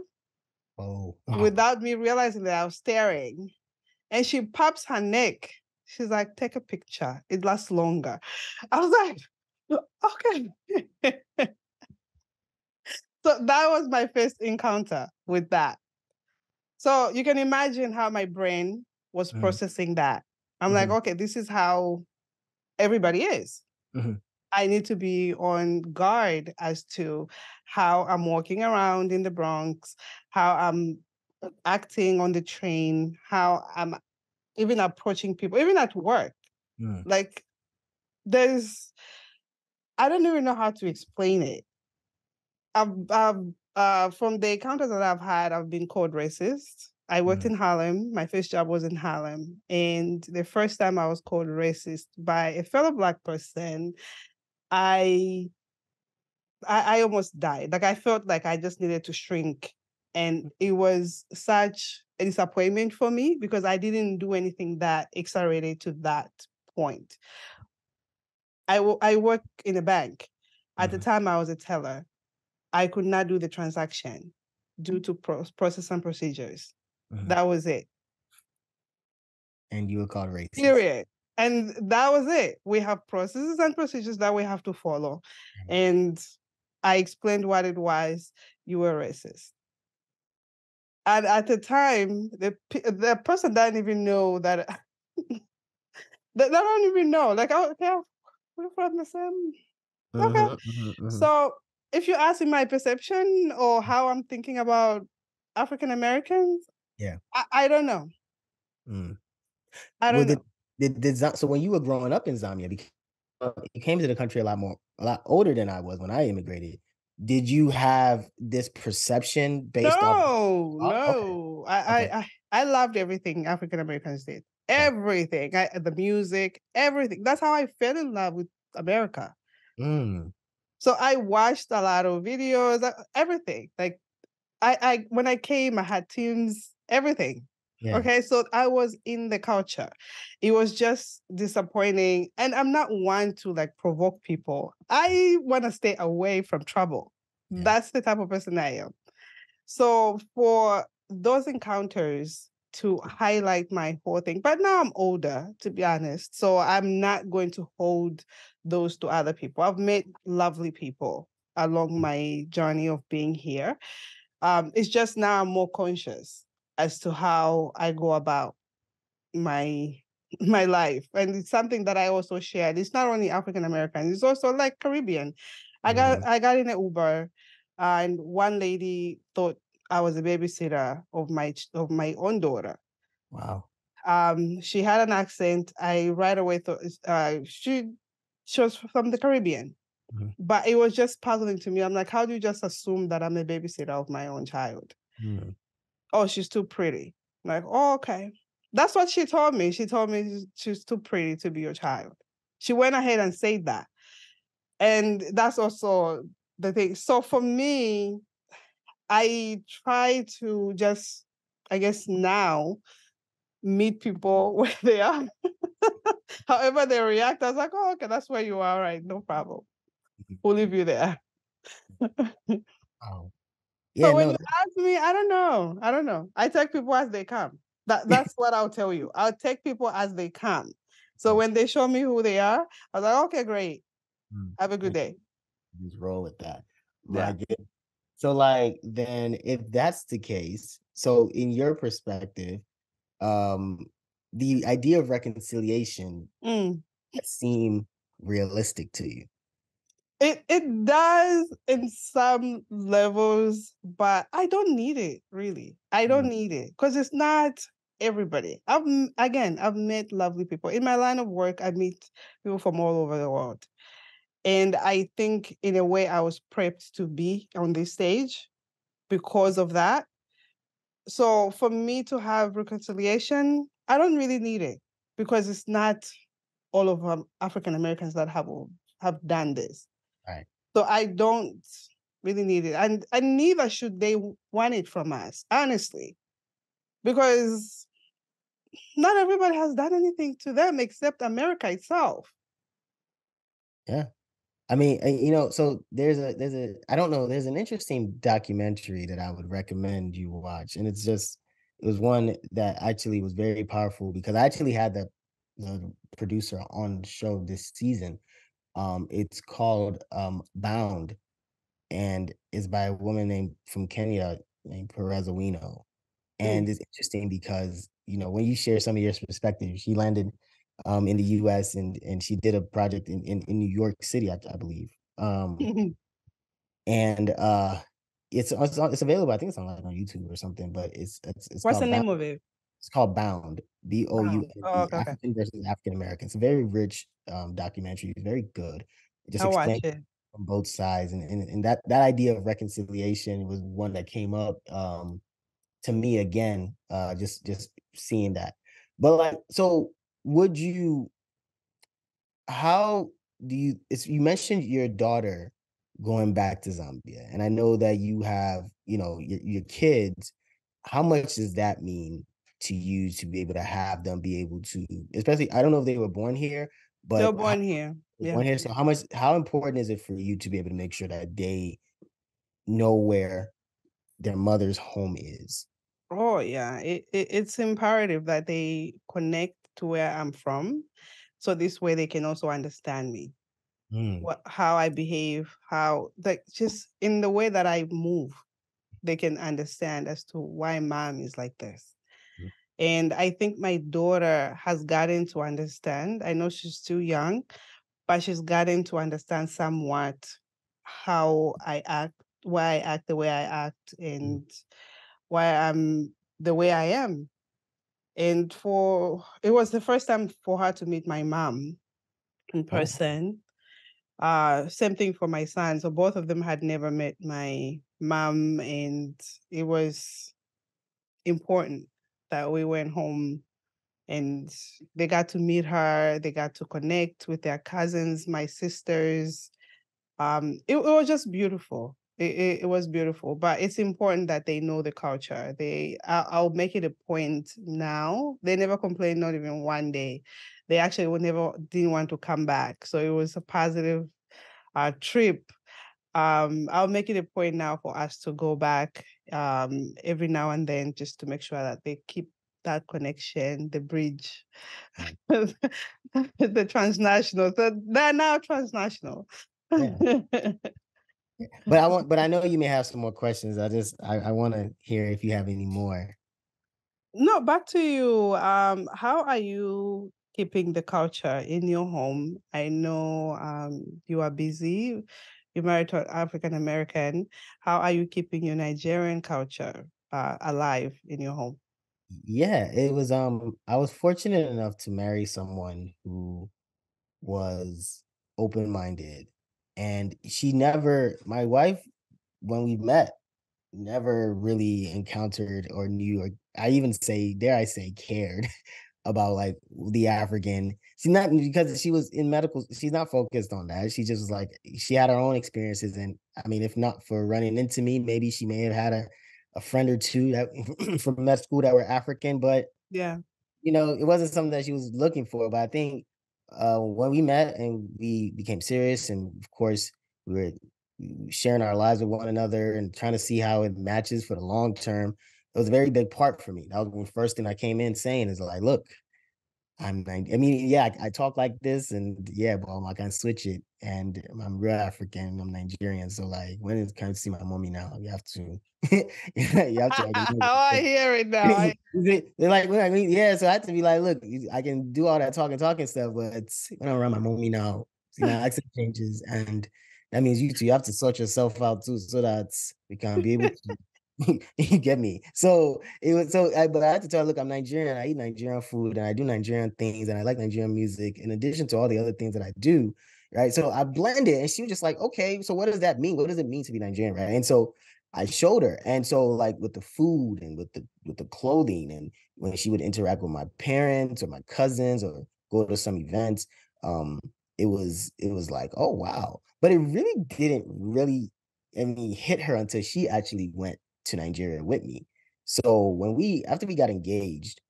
Oh. Without me realizing that I was staring. And she pops her neck. She's like, take a picture. It lasts longer. I was like, okay. So that was my first encounter with that. So you can imagine how my brain was processing that. I'm like, okay, this is how everybody is. I need to be on guard as to how I'm walking around in the Bronx, how I'm acting on the train, how I'm even approaching people, even at work. Mm, Like I don't even know how to explain it. From the encounters that I've had, I've been called racist. I worked mm, in Harlem. My first job was in Harlem. And the first time I was called racist by a fellow Black person, I I almost died. Like I felt like I just needed to shrink. And it was such a disappointment for me because I didn't do anything that accelerated to that point. I work in a bank. At the mm, time, I was a teller. I could not do the transaction due to process and procedures. mm. That was it. And you were called racist. Period. And that was it. We have processes and procedures that we have to follow. And I explained what it was. You were racist. And at the time, the person didn't even know that. They don't even know. Like, oh, okay, we're from the same. Okay. Mhm, mhm, mhm. So if you ask me my perception or how I'm thinking about African Americans, Yeah. I don't know. Mm. I Well, don't know. so when you were growing up in Zambia, because you came to the country a lot older than I was when I immigrated. Did you have this perception based off? No, Oh, okay, no. okay, I loved everything African Americans did. okay. Everything. The music, everything. That's how I fell in love with America. Mm, So I watched a lot of videos, everything. Like I when I came, I had teams, everything. yeah. Okay, so I was in the culture. It was just disappointing. And I'm not one to like provoke people. I want to stay away from trouble. Yeah. That's the type of person I am. So for those encounters to highlight my whole thing, but now I'm older, to be honest. So I'm not going to hold those to other people. I've met lovely people along my journey of being here. It's just now I'm more conscious as to how I go about my my life. And it's something that I also shared. It's not only African American, it's also like Caribbean. Mhm. I got in an Uber and one lady thought I was a babysitter of my own daughter. Wow. She had an accent. I right away thought she was from the Caribbean. Mhm, But it was just puzzling to me. I'm like, how do you just assume that I'm a babysitter of my own child? mhm, Oh, she's too pretty. I'm like, oh, okay. That's what she told me. She told me she's too pretty to be your child. She went ahead and said that. And that's also the thing. So for me, I try to just, I guess now, meet people where they are. However they react, I was like, oh, okay, that's where you are, right? No problem. mhm. We'll leave you there. Wow. So Yeah, when no, you ask me, I don't know. I don't know. I take people as they come. That's what I'll tell you. I'll take people as they come. So right. when they show me who they are, I was like, okay, great. Mm. Have a good And day. just roll with that. Yeah. Like, so like then if that's the case, so in your perspective, um, the idea of reconciliation Mm. seem realistic to you. It does in some levels, but I don't need it really. I don't Mm, need it because it's not everybody. I've met lovely people in my line of work. I meet people from all over the world. And I think in a way I was prepped to be on this stage because of that. So for me to have reconciliation, I don't really need it because it's not all of African Americans that have done this. right. So I don't really need it, and neither should they want it from us, honestly, because not everybody has done anything to them except America itself. Yeah. I mean, so I don't know, there's an interesting documentary that I would recommend you watch. And it was one that actually was very powerful because I actually had the producer on the show this season. It's called Bound, and is by a woman named from Kenya named Perez Owino. Mm, And it's interesting because, when you share some of your perspectives, she landed in the US, and she did a project in New York City, I believe. And it's available. I think it's on like on YouTube or something, but it's What's the called Bound. name of it? It's called Bound, Bound. Oh, Bound, okay, okay. African versus African American. It's a very rich documentary. It's very good. It just I'll watch explains it. from both sides, and that idea of reconciliation was one that came up to me again, just seeing that. But like, so would you? How do you? You mentioned your daughter going back to Zambia, and I know that you have, your kids. How much does that mean to you to be able to have them be able to, especially, I don't know if they were born here, They were but how born here. they were Yeah. born here. So how important is it for you to be able to make sure that they know where their mother's home is? Oh, yeah. It's imperative that they connect to where I'm from, so this way they can also understand me. Mm, How I behave, how, like, just in the way that I move, they can understand as to why mom is like this. mm, And I think my daughter has gotten to understand. I know she's still young, but she's gotten to understand somewhat how I act, why I act the way I act, mm. and why I'm the way I am. And for it was the first time for her to meet my mom in Oh, person. Same thing for my son. So both of them had never met my mom, and it was important that we went home and they got to meet her. They got to connect with their cousins, my sisters. It was just beautiful. It was beautiful, but it's important that they know the culture. I'll make it a point now. They never complained, not even one day. They actually would never didn't want to come back. So it was a positive trip. I'll make it a point now for us to go back every now and then, just to make sure that they keep that connection, the bridge, mm. the transnational. So they're now transnational. Yeah. But I know you may have some more questions. I want to hear if you have any more. No, back to you. How are you keeping the culture in your home? I know you are busy. You're married to an African American. How are you keeping your Nigerian culture alive in your home? Yeah, it was I was fortunate enough to marry someone who was open-minded, and my wife, when we met, never really encountered or knew, or I even say, dare I say, cared about like the African. She's not, because she was in medical, she's not focused on that. She just was like, she had her own experiences. And I mean, if not for running into me, maybe she may have had a friend or two that from med school that were African, but Yeah. it wasn't something that she was looking for. But I think when we met and we became serious, and of course we were sharing our lives with one another and trying to see how it matches for the long term, it was a very big part for me. That was the first thing I came in saying is like, look, I mean, yeah, I talk like this, and yeah, but I'm like, I switch it, and I'm real African, I'm Nigerian, so like when it comes to see my mommy now, you have to, you have to Oh, I acknowledge hear it now. they're like, well, I mean, yeah, so I had to be like, look, I can do all that talking stuff, but when I'm around my mommy now, see, my accent changes, and that means you have to sort yourself out too, so that we can be able to. You get me? So it was but I had to tell her, look, I'm Nigerian. I eat Nigerian food and I do Nigerian things and I like Nigerian music in addition to all the other things that I do. Right. So I blended and she was just like, okay, so what does that mean? What does it mean to be Nigerian? Right. And so I showed her. And so like with the food and with the clothing, and when she would interact with my parents or my cousins or go to some events, um, it was like, oh wow. But it really didn't really, I mean, hit her until she actually went to Nigeria with me. So after we got engaged,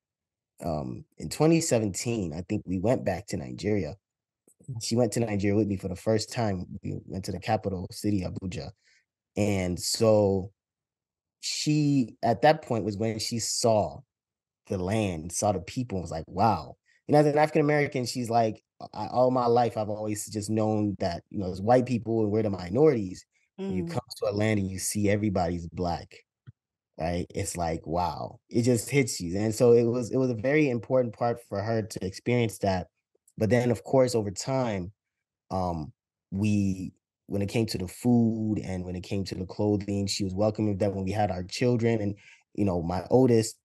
in 2017, I think we went back to Nigeria. She went to Nigeria with me for the first time. We went to the capital city, Abuja. And so she, at that point, was when she saw the land, saw the people, and was like, wow. As an African American, she's like, all my life, I've always just known that, as white people and we're the minorities. When you Mm. come to a land and you see everybody's black, right? It's like, wow, it just hits you. And so it was a very important part for her to experience that. But then, of course, over time, um, we when it came to the food and when it came to the clothing, she was welcoming that when we had our children. And, my oldest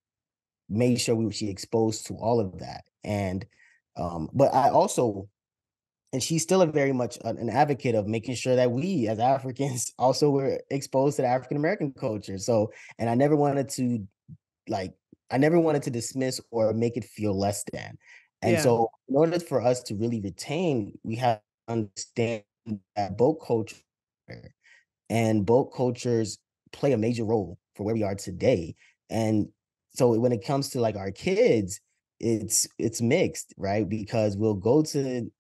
made sure she exposed to all of that. And but I also, and she's still a very much an advocate of making sure that we as Africans also were exposed to the African American culture. So, and like I never wanted to dismiss or make it feel less than. And Yeah. so in order for us to really retain, we have to understand that both culture and both cultures play a major role for where we are today. And so when it comes to like our kids, it's mixed, right? Because we'll go to,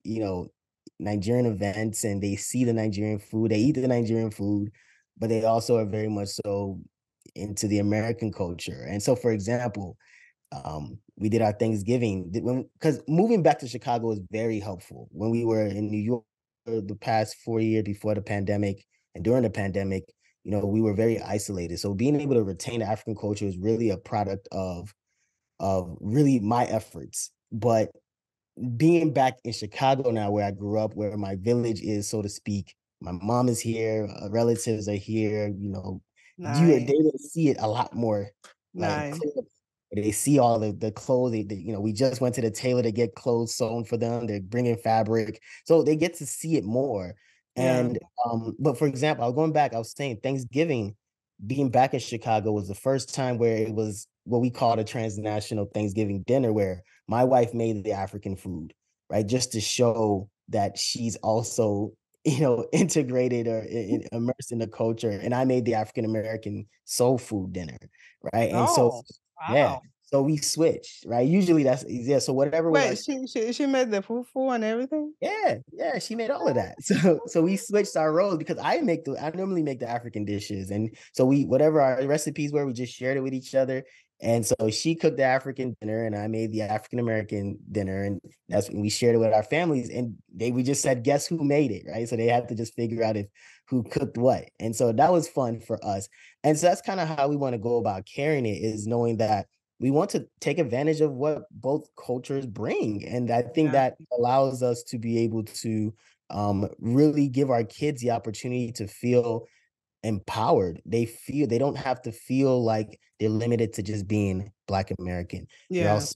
Nigerian events and they see the Nigerian food, they eat the Nigerian food, but they also are very much so into the American culture. And so, for example, we did our Thanksgiving because moving back to Chicago was very helpful. When we were in New York the past 4 years before the pandemic and during the pandemic, we were very isolated. So being able to retain the African culture is really a product of really my efforts. But being back in Chicago now, where I grew up, where my village is, so to speak, my mom is here, relatives are here. They Nice. will see it a lot more, like Nice. clear. They see all the clothing. We just went to the tailor to get clothes sewn for them. They're bringing fabric, so they get to see it more. Yeah. And but for example, I was going back. I was saying Thanksgiving, being back in Chicago was the first time where it was what we called a transnational Thanksgiving dinner, where my wife made the African food, right? Just to show that she's also, integrated or immersed in the culture. And I made the African American soul food dinner, right? And so, Oh, yeah. wow. So we switched, right? Usually that's yeah. So whatever was our Wait, she made the fufu and everything? yeah, she made all of that. So we switched our roles because I normally make the African dishes. And so we whatever our recipes were, we just shared it with each other. And so she cooked the African dinner and I made the African American dinner. And that's when we shared it with our families. And we just said, guess who made it, right? So they had to just figure out if who cooked what. And so that was fun for us. And so that's kind of how we want to go about carrying it, is knowing that we want to take advantage of what both cultures bring. And I think Yeah. that allows us to be able to really give our kids the opportunity to feel empowered. They don't have to feel like they're limited to just being Black American. You're Yeah. also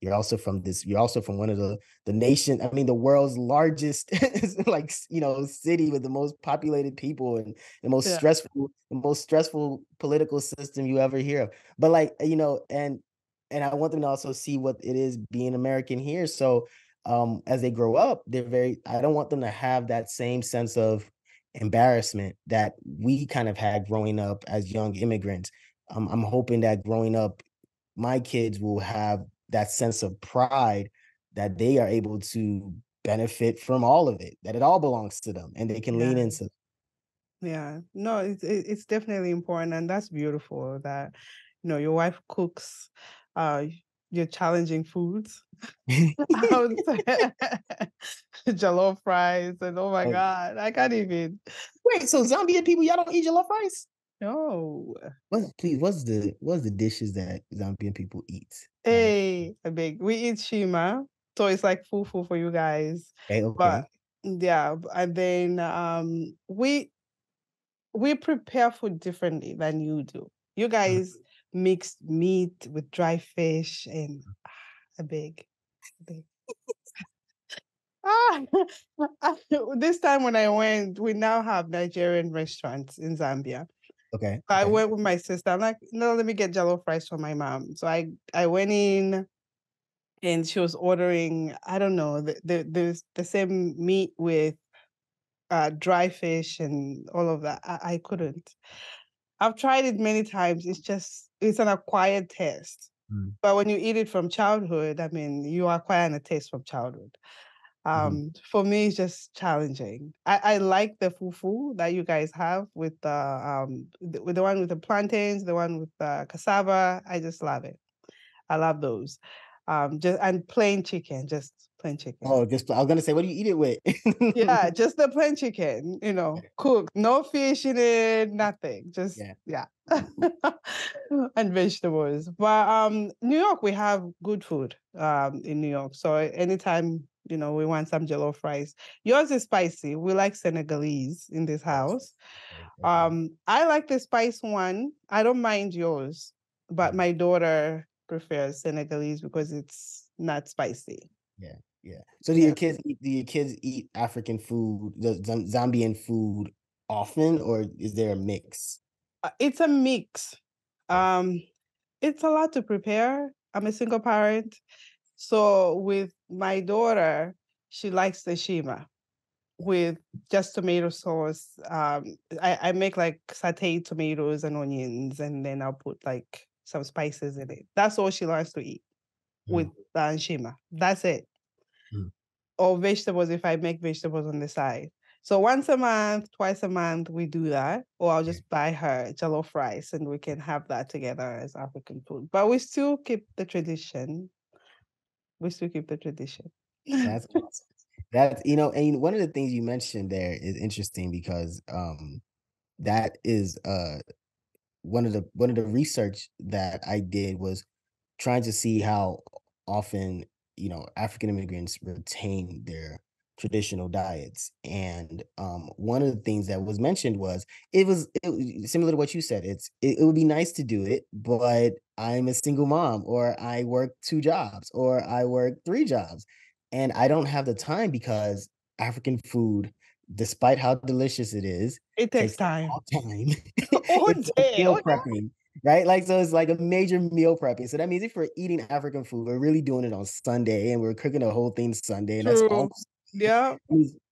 you're also from one of the nation, I mean the world's largest like city with the most populated people and Yeah. the most stressful political system you ever hear of. But like, and I want them to also see what it is being American here. So as they grow up, I don't want them to have that same sense of embarrassment that we kind of had growing up as young immigrants. I'm hoping that growing up, my kids will have that sense of pride that they are able to benefit from all of it, that it all belongs to them and they can lean Yeah. into. Yeah. No, it's definitely important, and that's beautiful that your wife cooks uh your challenging foods. I would say jollof fries, and oh my Oh, God, I can't even. wait, so Zambia people, y'all don't eat jollof rice? No. What's the dishes that Zambian people eat? Like, Hey, a big. We eat shima, so it's like fufu for you guys. okay, But okay. yeah, and then we prepare food differently than you do. You guys mix meat with dry fish and a big, big. Ah, this time when I went, we now have Nigerian restaurants in Zambia. Okay, I okay. went with my sister. I'm like, no, let me get jollof rice for my mom. So I went in and she was ordering, I don't know, the same meat with dry fish and all of that. I couldn't. I've tried it many times. It's an acquired taste. Mm, But when you eat it from childhood, I mean, you acquire a taste from childhood. mhm. For me, it's just challenging. I like the fufu that you guys have with the one with the plantains, the one with the cassava. I just love it. I love those. Just and plain chicken, just plain chicken. Oh, just I was gonna say, what do you eat it with? Yeah, just the plain chicken, Okay, cooked, no fish in it, nothing. Just yeah. yeah. And vegetables. But New York, we have good food in New York. So anytime we want some jollof rice. Yours is spicy. We like Senegalese in this Yes. house. Okay. I like the spice one. I don't mind yours, but Mm. my daughter prefers Senegalese because it's not spicy. Yeah. Yeah. So Yeah. do your kids eat African food, the Zambian food often, or is there a mix? It's a mix. Okay. Um, it's a lot to prepare. I'm a single parent. So with my daughter, she likes the shima with just tomato sauce. I make like sauteed tomatoes and onions, and then I'll put like some spices in it. That's all she likes to eat with Mm. shima. That's it. Mm. Or vegetables if I make vegetables on the side. So once a month, twice a month, we do that. Or I'll Yeah. just buy her jollof rice and we can have that together as African food. But we still keep the tradition. We still keep the tradition. That's awesome. That's and one of the things you mentioned there is interesting because that is one of the research that I did was trying to see how often African immigrants retain their traditional diets. And one of the things that was mentioned was similar to what you said. It would be nice to do it, but I'm a single mom, or I work two jobs, or I work three jobs, and I don't have the time because African food, despite how delicious it is, It takes takes time. all time. All It's like day. meal Oh, prepping, right? Like, so it's like a major meal prepping. So that means if we're eating African food, we're really doing it on Sunday, and we're cooking the whole thing Sunday. And that's all true. Yeah.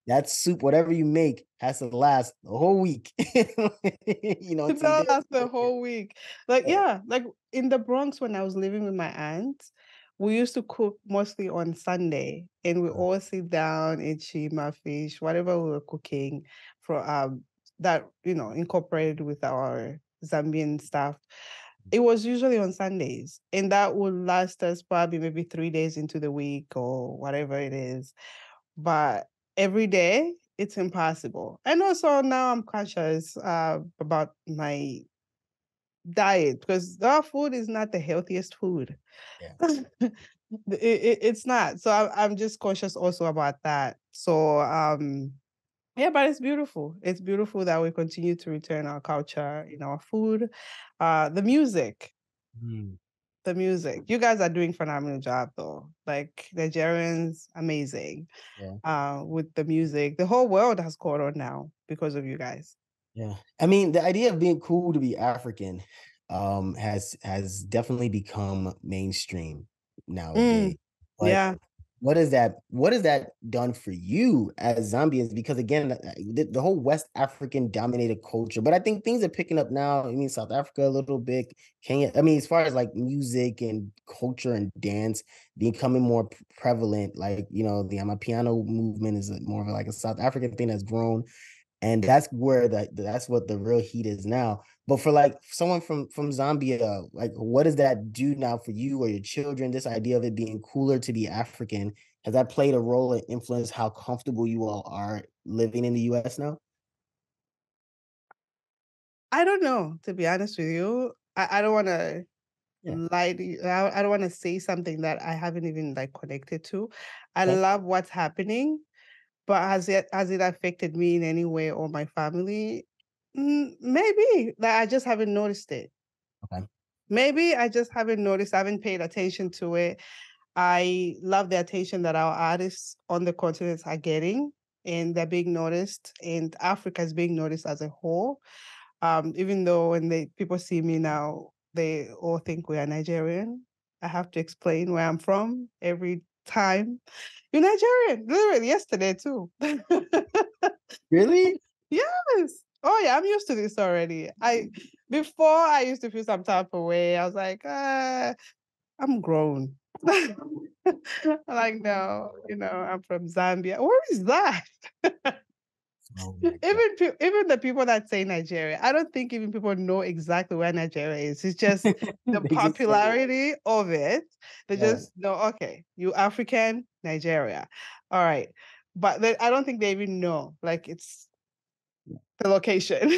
that soup, whatever you make, has to last the whole week. It Until you does get last the whole week. Like, yeah, like in the Bronx when I was living with my aunt, we used to cook mostly on Sunday and we all sit down, eat shima fish, whatever we were cooking for that, incorporated with our Zambian stuff. It was usually on Sundays, and that would last us probably maybe 3 days into the week or whatever it is. But every day, it's impossible. And also now I'm conscious about my diet because our food is not the healthiest food. yeah. It's not. So I'm just conscious also about that. So yeah, but it's beautiful. It's beautiful that we continue to return our culture in our food. The music. Mm, The music. You guys are doing phenomenal job though. Like Nigerians, amazing. yeah. With the music. The whole world has caught on now because of you guys. Yeah. I mean, the idea of being cool to be African has definitely become mainstream Mm, nowadays. But yeah. what has that done for you as Zambians? Because again, the whole West African dominated culture, but I think things are picking up now. I mean, South Africa a little bit, Kenya. I mean, as far as like music and culture and dance becoming more prevalent, like the Amapiano movement is more of like a South African thing that's grown, and that's what the real heat is now. But for like someone from Zambia, like what does that do now for you or your children? This idea of it being cooler to be African, has that played a role and influenced how comfortable you all are living in the US now? I don't know, to be honest with you. I don't want to Yeah. lie to you. I don't want to say something that I haven't even like connected to. I Okay. love what's happening, but has it affected me in any way or my family? Maybe. Like I just haven't noticed it. Okay. Maybe I just haven't noticed. I haven't paid attention to it. I love the attention that our artists on the continent are getting, and they're being noticed, and Africa is being noticed as a whole. Even though when people see me now, they all think we are Nigerian. I have to explain where I'm from every time. You're Nigerian, literally yesterday too. Really? Yes. Oh yeah, I'm used to this already. Before I used to feel some type of way. I was like, I'm grown. Like, no, I'm from Zambia. Where is that? Oh my God. Even the people that say Nigeria, I don't think even people know exactly where Nigeria is. It's just the They just say it. popularity of it. They Yeah. just know, okay, you African, Nigeria. All right. But I don't think they even know, like, it's the location.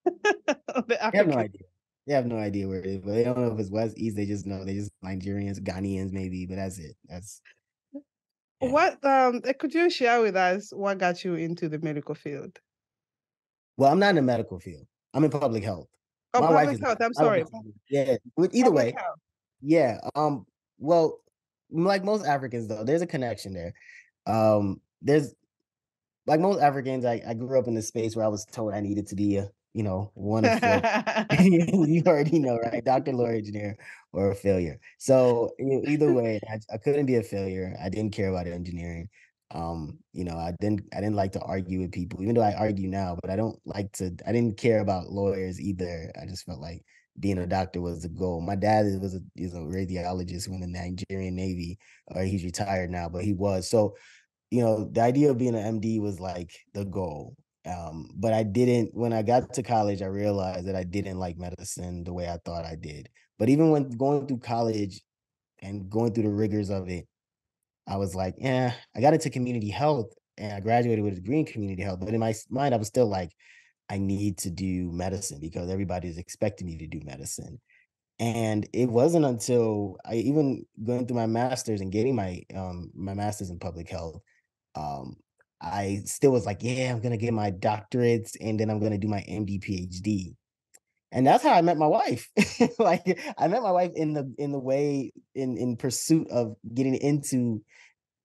The They have no African. idea. They have no idea where it is, but they don't know if it's West, East. They just know they just Nigerians, Ghanaians, maybe, but that's it. That's Yeah. Could you share with us what got you into the medical field? Well, I'm not in the medical field. I'm in public health. Oh, My wife public is. health. I'm My wife sorry. is yeah. But either Public way, health. yeah. Well, like most Africans though, there's a connection there. There's like most Africans, I grew up in this space where I was told I needed to be one of four. You already know, right? Doctor, lawyer, engineer, or a failure. So either way, I couldn't be a failure. I didn't care about engineering. I didn't like to argue with people, even though I argue now, but I didn't care about lawyers either. I just felt like being a doctor was the goal. My dad is a radiologist in the Nigerian Navy, or he's retired now, but he was. So the idea of being an MD was like the goal. But I didn't, when I got to college, I realized that I didn't like medicine the way I thought I did. But even when going through college and going through the rigors of it, I was like, yeah, I got into community health and I graduated with a degree in community health. But in my mind, I was still like, I need to do medicine because everybody's expecting me to do medicine. And it wasn't until I even going through my master's and getting my master's in public health, um, I still was like, yeah, I'm gonna get my doctorates and then I'm gonna do my MD PhD. And that's how I met my wife. Like I met my wife in the way in pursuit of getting into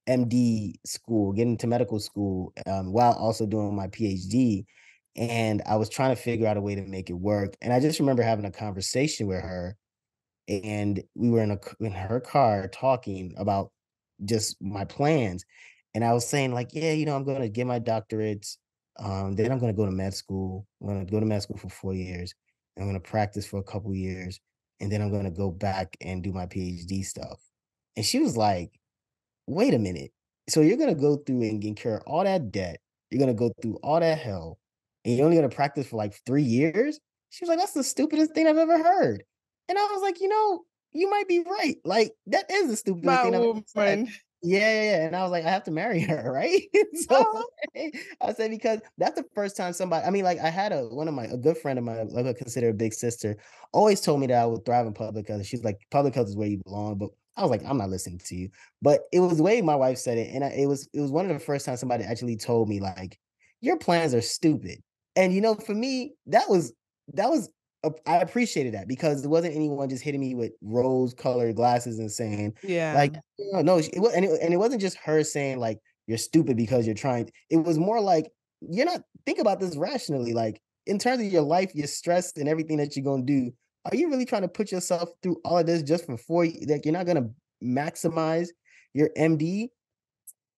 MD school, getting into medical school, while also doing my PhD. And I was trying to figure out a way to make it work. And I just remember having a conversation with her and we were in her car talking about just my plans. And I was saying like, yeah, I'm going to get my doctorates. Then I'm going to go to med school. I'm going to go to med school for 4 years. I'm going to practice for a couple years. And then I'm going to go back and do my PhD stuff. And she was like, wait a minute. So you're going to go through and incur all that debt. You're going to go through all that hell. And you're only going to practice for like 3 years? She was like, that's the stupidest thing I've ever heard. And I was like, you might be right. Like, that is the stupidest My thing I've ever said. woman. Yeah. And I was like, I have to marry her, right? So Oh, I said, because that's the first time somebody, I mean, like I had a good friend of mine, like I consider a big sister, always told me that I would thrive in public health. She's like, public health is where you belong. But I was like, I'm not listening to you. But it was the way my wife said it. And it was one of the first times somebody actually told me, like, your plans are stupid. And for me, that was I appreciated that because it wasn't anyone just hitting me with rose-colored glasses and saying, yeah. like, no, it was, and it wasn't just her saying like you're stupid because you're trying. It was more like you're not think about this rationally. Like in terms of your life, your stress and everything that you're gonna do. Are you really trying to put yourself through all of this just for 4? Like you're not gonna maximize your MD?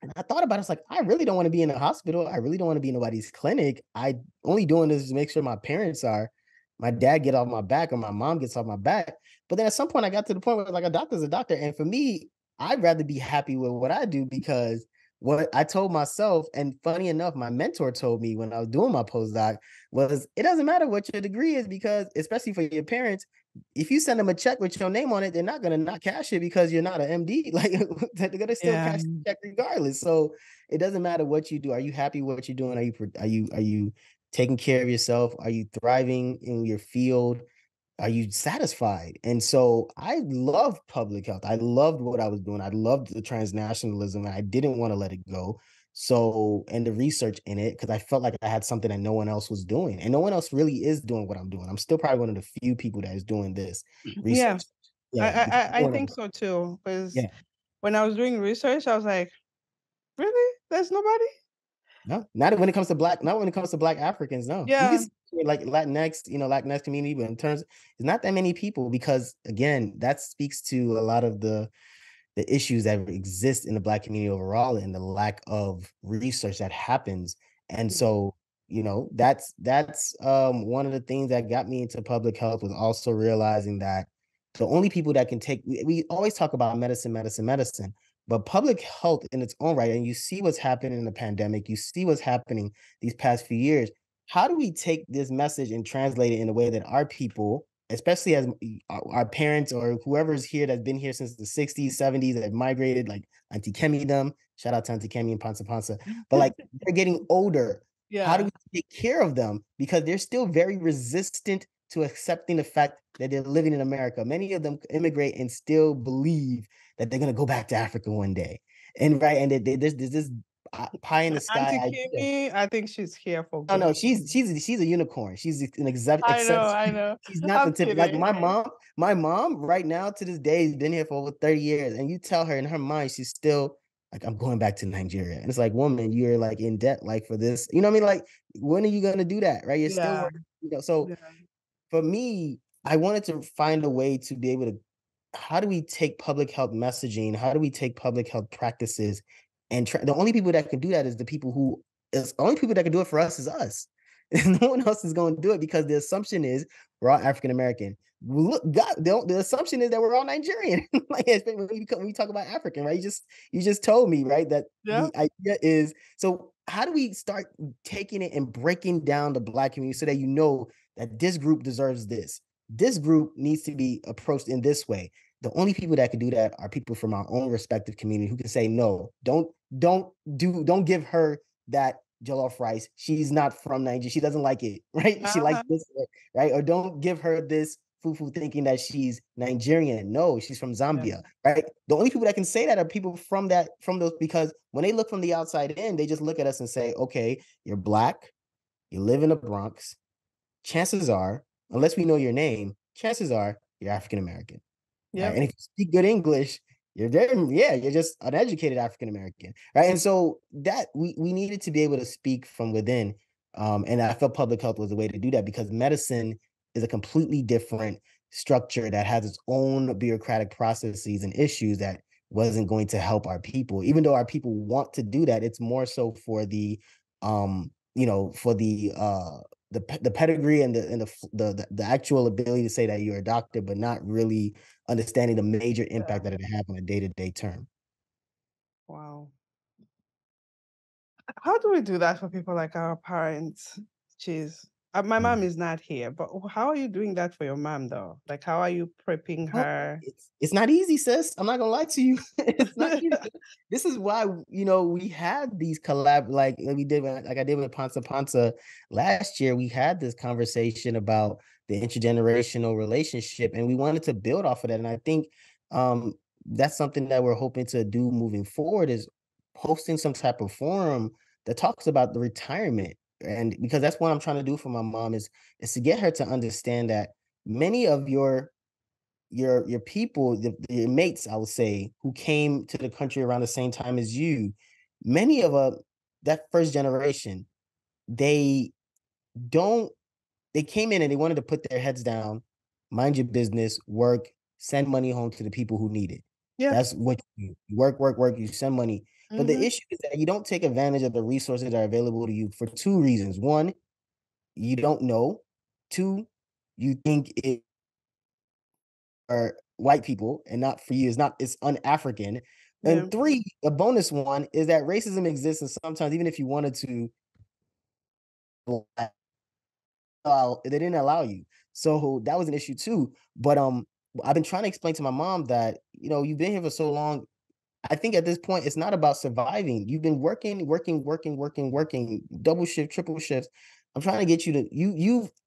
And I thought about it. It's like, I really don't want to be in a hospital. I really don't want to be in nobody's clinic. I only doing this to make sure my dad get off my back or my mom gets off my back. But then at some point I got to the point where like a doctor's a doctor. And for me, I'd rather be happy with what I do because what I told myself, and funny enough, my mentor told me when I was doing my postdoc was it doesn't matter what your degree is because especially for your parents, if you send them a check with your name on it, they're not going to not cash it because you're not an MD. Like they're going to still Yeah. cash the check regardless. So it doesn't matter what you do. Are you happy with what you're doing? Are you taking care of yourself? Are you thriving in your field? Are you satisfied? And so I loved public health. I loved what I was doing. I loved the transnationalism and I didn't want to let it go. So, and the research in it, because I felt like I had something that no one else was doing. And no one else really is doing what I'm doing. I'm still probably one of the few people that is doing this Yeah. research. I Yeah. Because I, I think so too. Because yeah. when I was doing research, I was like, really? There's nobody? No, not when it comes to black Africans. No, you can Yeah. see like Latinx community, but in terms, it's not that many people because again, that speaks to a lot of the issues that exist in the black community overall and the lack of research that happens. And so, that's one of the things that got me into public health was also realizing that the only people that can take we always talk about medicine, but public health in its own right, and you see what's happening in the pandemic, you see what's happening these past few years. How do we take this message and translate it in a way that our people, especially as our parents or whoever's here that's been here since the 60s, 70s, that have migrated, like Auntie Kemi them, shout out to Auntie Kemi and Pansa Pansa, but like they're getting older. How do Yeah. we take care of them? Because they're still very resistant to accepting the fact that they're living in America. Many of them immigrate and still believe that they're going to go back to Africa one day. And right, and there's this pie in the sky Auntie idea. Kimmy, I think she's here for No, no, good. she's a unicorn. She's an I know, exception. I know. She's not the I'm tip. Like kidding. my mom right now to this day has been here for over 30 years. And you tell her in her mind, she's still like, I'm going back to Nigeria. And it's like, woman, you're like in debt, like for this. You know what I mean? Like, when are you gonna do that? Right? You're still Yeah, working, so yeah, for me, I wanted to find a way to be able to, how do we take public health messaging? How do we take public health practices and the only people that can do that is the people who is only people that can do it for us is us. No one else is going to do it because the assumption is we're all African American. Look, God, the assumption is that we're all Nigerian. Like when we talk about African, right? You just told me, right, that yeah, the idea is, so how do we start taking it and breaking down the Black community so that you know that this group deserves this? This group needs to be approached in this way. The only people that can do that are people from our own respective community who can say, no, don't give her that jollof rice. She's not from Nigeria. She doesn't like it, right? She likes uh-huh. this, right? Or don't give her this fufu thinking that she's Nigerian. No, she's from Yeah, Zambia, right? The only people that can say that are people from those, because when they look from the outside in, they just look at us and say, okay, you're Black, you live in the Bronx. Chances are, unless we know your name, chances are you're African American. Right. yep, And if you speak good English, you're there. Yeah, you're just an educated African American. Right. And so that we needed to be able to speak from within. And I felt public health was a way to do that because medicine is a completely different structure that has its own bureaucratic processes and issues that wasn't going to help our people. Even though our people want to do that, it's more so for the for the pedigree and the actual ability to say that you're a doctor, but not really understanding the major impact yeah. that it have on a day-to-day term. Wow. How do we do that for people like our parents? Jeez. My Mm. mom is not here, but how are you doing that for your mom though? Like, how are you prepping Well, her? it's not easy, sis. I'm not gonna lie to you. It's not easy. This is why we had these collab like I did with Panza Panza last year. We had this conversation about the intergenerational relationship, and we wanted to build off of that. And I think um, that's something that we're hoping to do moving forward is hosting some type of forum that talks about the retirement. And because that's what I'm trying to do for my mom is to get her to understand that many of your people, your mates, I would say, who came to the country around the same time as you, many of that first generation, they don't they came in and they wanted to put their heads down, mind your business, work, send money home to the people who need it. Yeah. That's what you do. You work, work, work, you send money. But the Mm-hmm. issue is that you don't take advantage of the resources that are available to you for two reasons. One, you don't know. Two, you think it are white people and not for you. It's un-African. Yeah. And three, a bonus one is that racism exists, and sometimes even if you wanted to, they didn't allow you. So that was an issue too. But I've been trying to explain to my mom that you've been here for so long. I think at this point, it's not about surviving. You've been working, working, working, working, working, double shift, triple shifts. I'm trying to get you to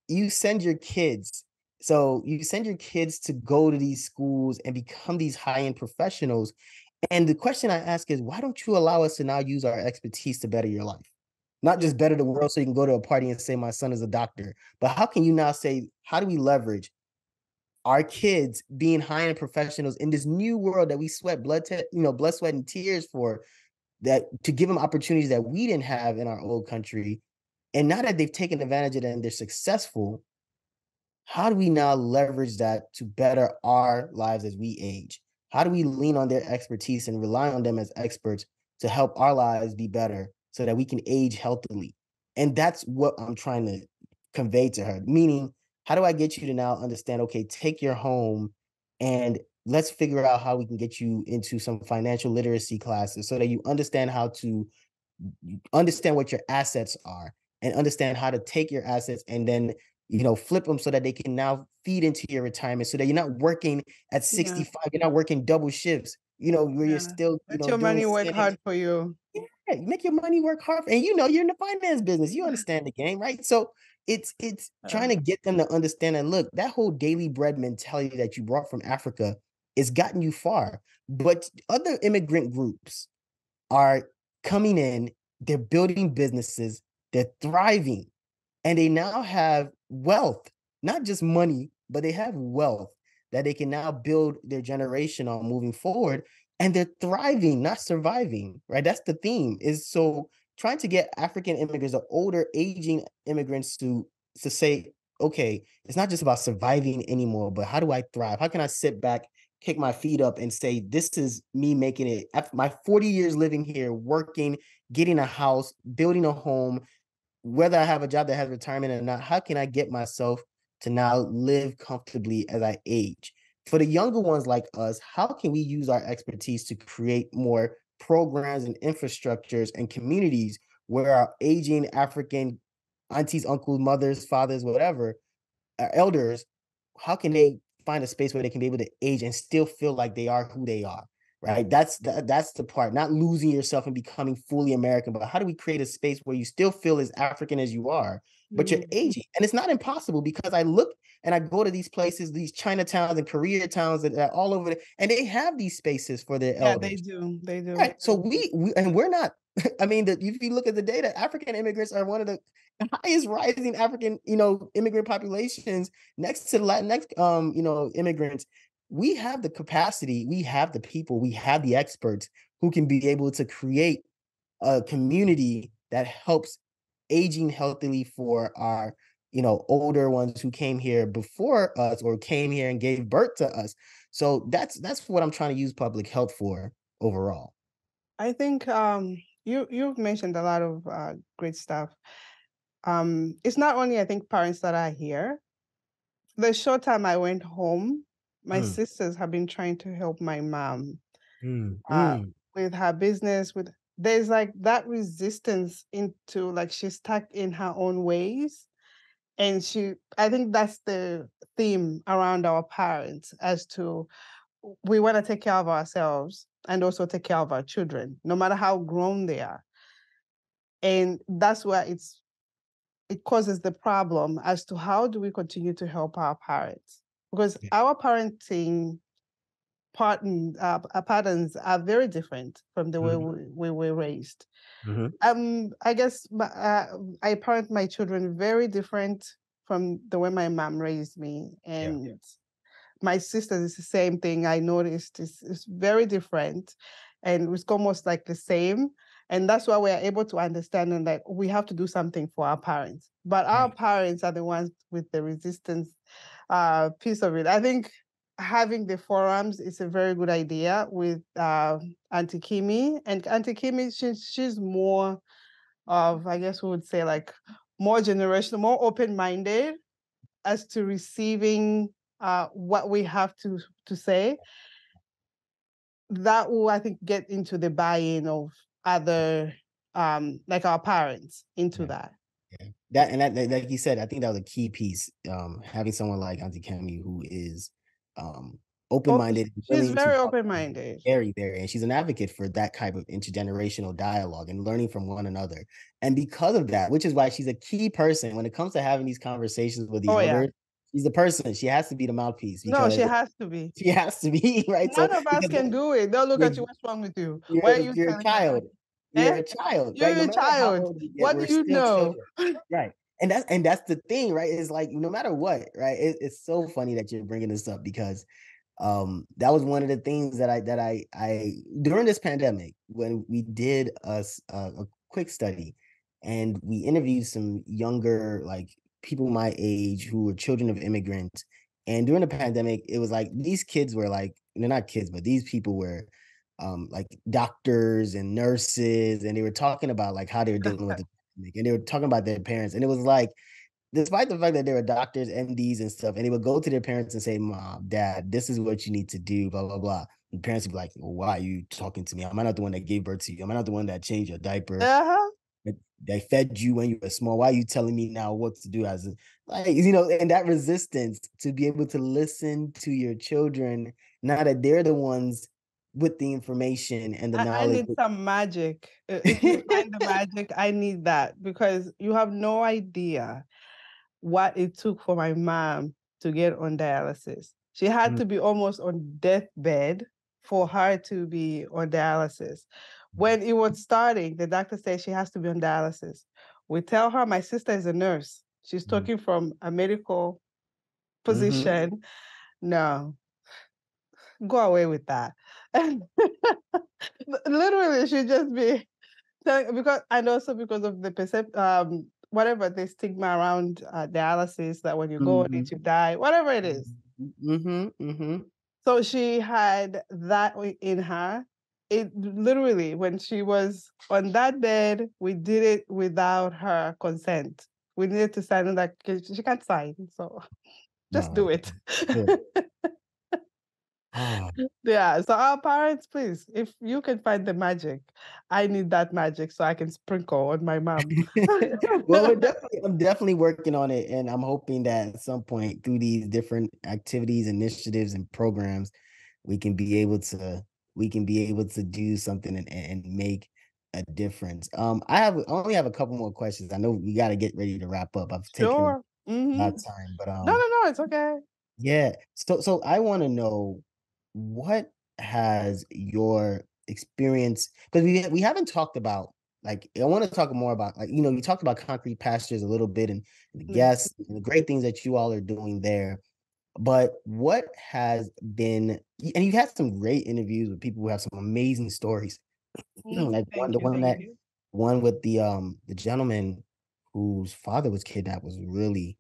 you send your kids. So you send your kids to go to these schools and become these high-end professionals. And the question I ask is, why don't you allow us to now use our expertise to better your life? Not Yeah. just better the world so you can go to a party and say, my son is a doctor, but how can you now say, how do we leverage our kids being high-end professionals in this new world that we sweat blood, sweat, and tears for, that to give them opportunities that we didn't have in our old country. And now that they've taken advantage of it and they're successful, how do we now leverage that to better our lives as we age? How do we lean on their expertise and rely on them as experts to help our lives be better so that we can age healthily? And that's what I'm trying to convey to her. Meaning, how do I get you to now understand, okay, take your home and let's figure out how we can get you into some financial literacy classes so that you understand how to understand what your assets are and understand how to take your assets and then flip them so that they can now feed into your retirement so that you're not working at Yeah. 65, you're not working double shifts, where you're Yeah. still Let your doing money work sitting. hard for you. Yeah, you make your money work hard and you're in the finance business, you understand the game, right? So it's Uh, trying to get them to understand and look, that whole daily bread mentality that you brought from Africa has gotten you far, but other immigrant groups, are coming in, they're building businesses, they're thriving, and they now have wealth, not just money, but they have wealth that they can now build their generation on moving forward. And they're thriving, not surviving, right? That's the theme. Is so trying to get African immigrants or older aging immigrants to say, okay, it's not just about surviving anymore, but how do I thrive? How can I sit back, kick my feet up and say, this is me making it after my 40 years living here, working, getting a house, building a home, whether I have a job that has retirement or not, how can I get myself to now live comfortably as I age? For the younger ones like us, how can we use our expertise to create more programs and infrastructures and communities where our aging African aunties, uncles, mothers, fathers, whatever, our elders, how can they find a space where they can be able to age and still feel like they are who they are? Right. That's the part, not losing yourself and becoming fully American, but how do we create a space where you still feel as African as you are, but you're aging? And it's not impossible because I look and I go to these places, these Chinatowns and Korea towns that are all over there, and they have these spaces for their Yeah, they elders. do. They do. Right. So we're not, I mean, if you look at the data, African immigrants are one of the highest rising African, immigrant populations next to Latinx, immigrants. We have the capacity, we have the people, we have the experts who can be able to create a community that helps aging healthily for our, older ones who came here before us or came here and gave birth to us. So that's what I'm trying to use public health for overall. I think you've mentioned a lot of great stuff. It's not only I think parents that are here. The short time I went home, my Mm, sisters have been trying to help my mom mm, uh, mm. with her business. With there's like that resistance into like she's stuck in her own ways, and I think that's the theme around our parents as to we want to take care of ourselves and also take care of our children, no matter how grown they are. And that's where it causes the problem as to how do we continue to help our parents, because Yeah. our parenting patterns are very different from the way Mhm, we were raised. mhm. I guess I parent my children very different from the way my mom raised me, Yeah. and my sisters is the same thing. I noticed it's very different, and it's almost like the same. And that's why we are able to understand and like we have to do something for our parents. But our Right. parents are the ones with the resistance piece of it. I think having the forums is a very good idea with Auntie Kimi. And Auntie Kimi, she's more of, I guess we would say like more generational, more open-minded as to receiving what we have to say. That will, I think, get into the buy-in of other like our parents into Yeah. that. Yeah. That like you said, I think that was a key piece. Having someone like Auntie Kemi who is Oh, open-minded, she's willing to very talk, open-minded. very, very, and she's an advocate for that type of intergenerational dialogue and learning from one another. And because of that, which is why she's a key person when it comes to having these conversations with the Oh yeah. elders, she's the person. She has to be the mouthpiece No, she because has to be. she has to be right. So None of us because can do it. They'll look you're at you, what's wrong with you? Why are you're you you're a telling us? child. You're Eh? a child, right? You're No a matter how child. old we get, What do we're you still know? children, right? And that's the thing, right? It's like no matter what, right? It's so funny that you're bringing this up because that was one of the things that I during this pandemic when we did a quick study and we interviewed some younger like people my age who were children of immigrants, and during the pandemic it was like these kids were like, they're not kids, but these people were like doctors and nurses, and they were talking about like how they were dealing with the pandemic, and they were talking about their parents, and it was like despite the fact that they were doctors, MDs, and stuff, and they would go to their parents and say, "Mom, Dad, this is what you need to do." Blah blah blah. And parents would be like, well, "Why are you talking to me? Am I not the one that gave birth to you? Am I not the one that changed your diaper? Uh-huh. They fed you when you were small. Why are you telling me now what to do?" As like and that resistance to be able to listen to your children, now that they're the ones with the information and the I knowledge. need some magic. If you find the magic, I need that because you have no idea what it took for my mom to get on dialysis. She had Mm, to be almost on deathbed for her to be on dialysis. When it was starting, the doctor said she has to be on dialysis. We tell her, my sister is a nurse. She's talking from a medical position. No, go away with that. Literally, she just be because, and also because of the whatever the stigma around dialysis, that when you go on it, you die, whatever it is. So she had that in her. It literally, when she was on that bed, we did it without her consent. We needed to sign that she can't sign, so just do it. Yeah. So our parents, please, if you can find the magic, I need that magic so I can sprinkle on my mom. Well, I'm definitely working on it, and I'm hoping that at some point through these different activities, initiatives, and programs, we can be able to do something and make a difference. I only have a couple more questions. I know we got to get ready to wrap up. I've taken Sure. a lot of time, but No, it's okay. yeah. So I want to know, what has your experience, because we haven't talked about, like, I want to talk more about, like, you talked about Concrete Pastures a little bit, and the Yeah. guests and the great things that you all are doing there. But what has been, and you've had some great interviews with people who have some amazing stories. Like Thank you. Thank you. one with the gentleman whose father was kidnapped was really,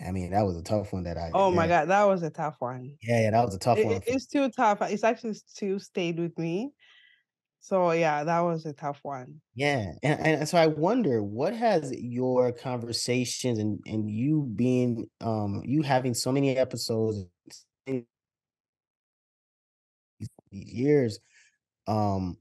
I mean, that was a tough one Oh my God, that was a tough one. yeah, that was a tough one. It's still tough. It's actually still stayed with me. So yeah, that was a tough one. Yeah, and so I wonder, what has your conversations and you being, you having so many episodes in these years, um,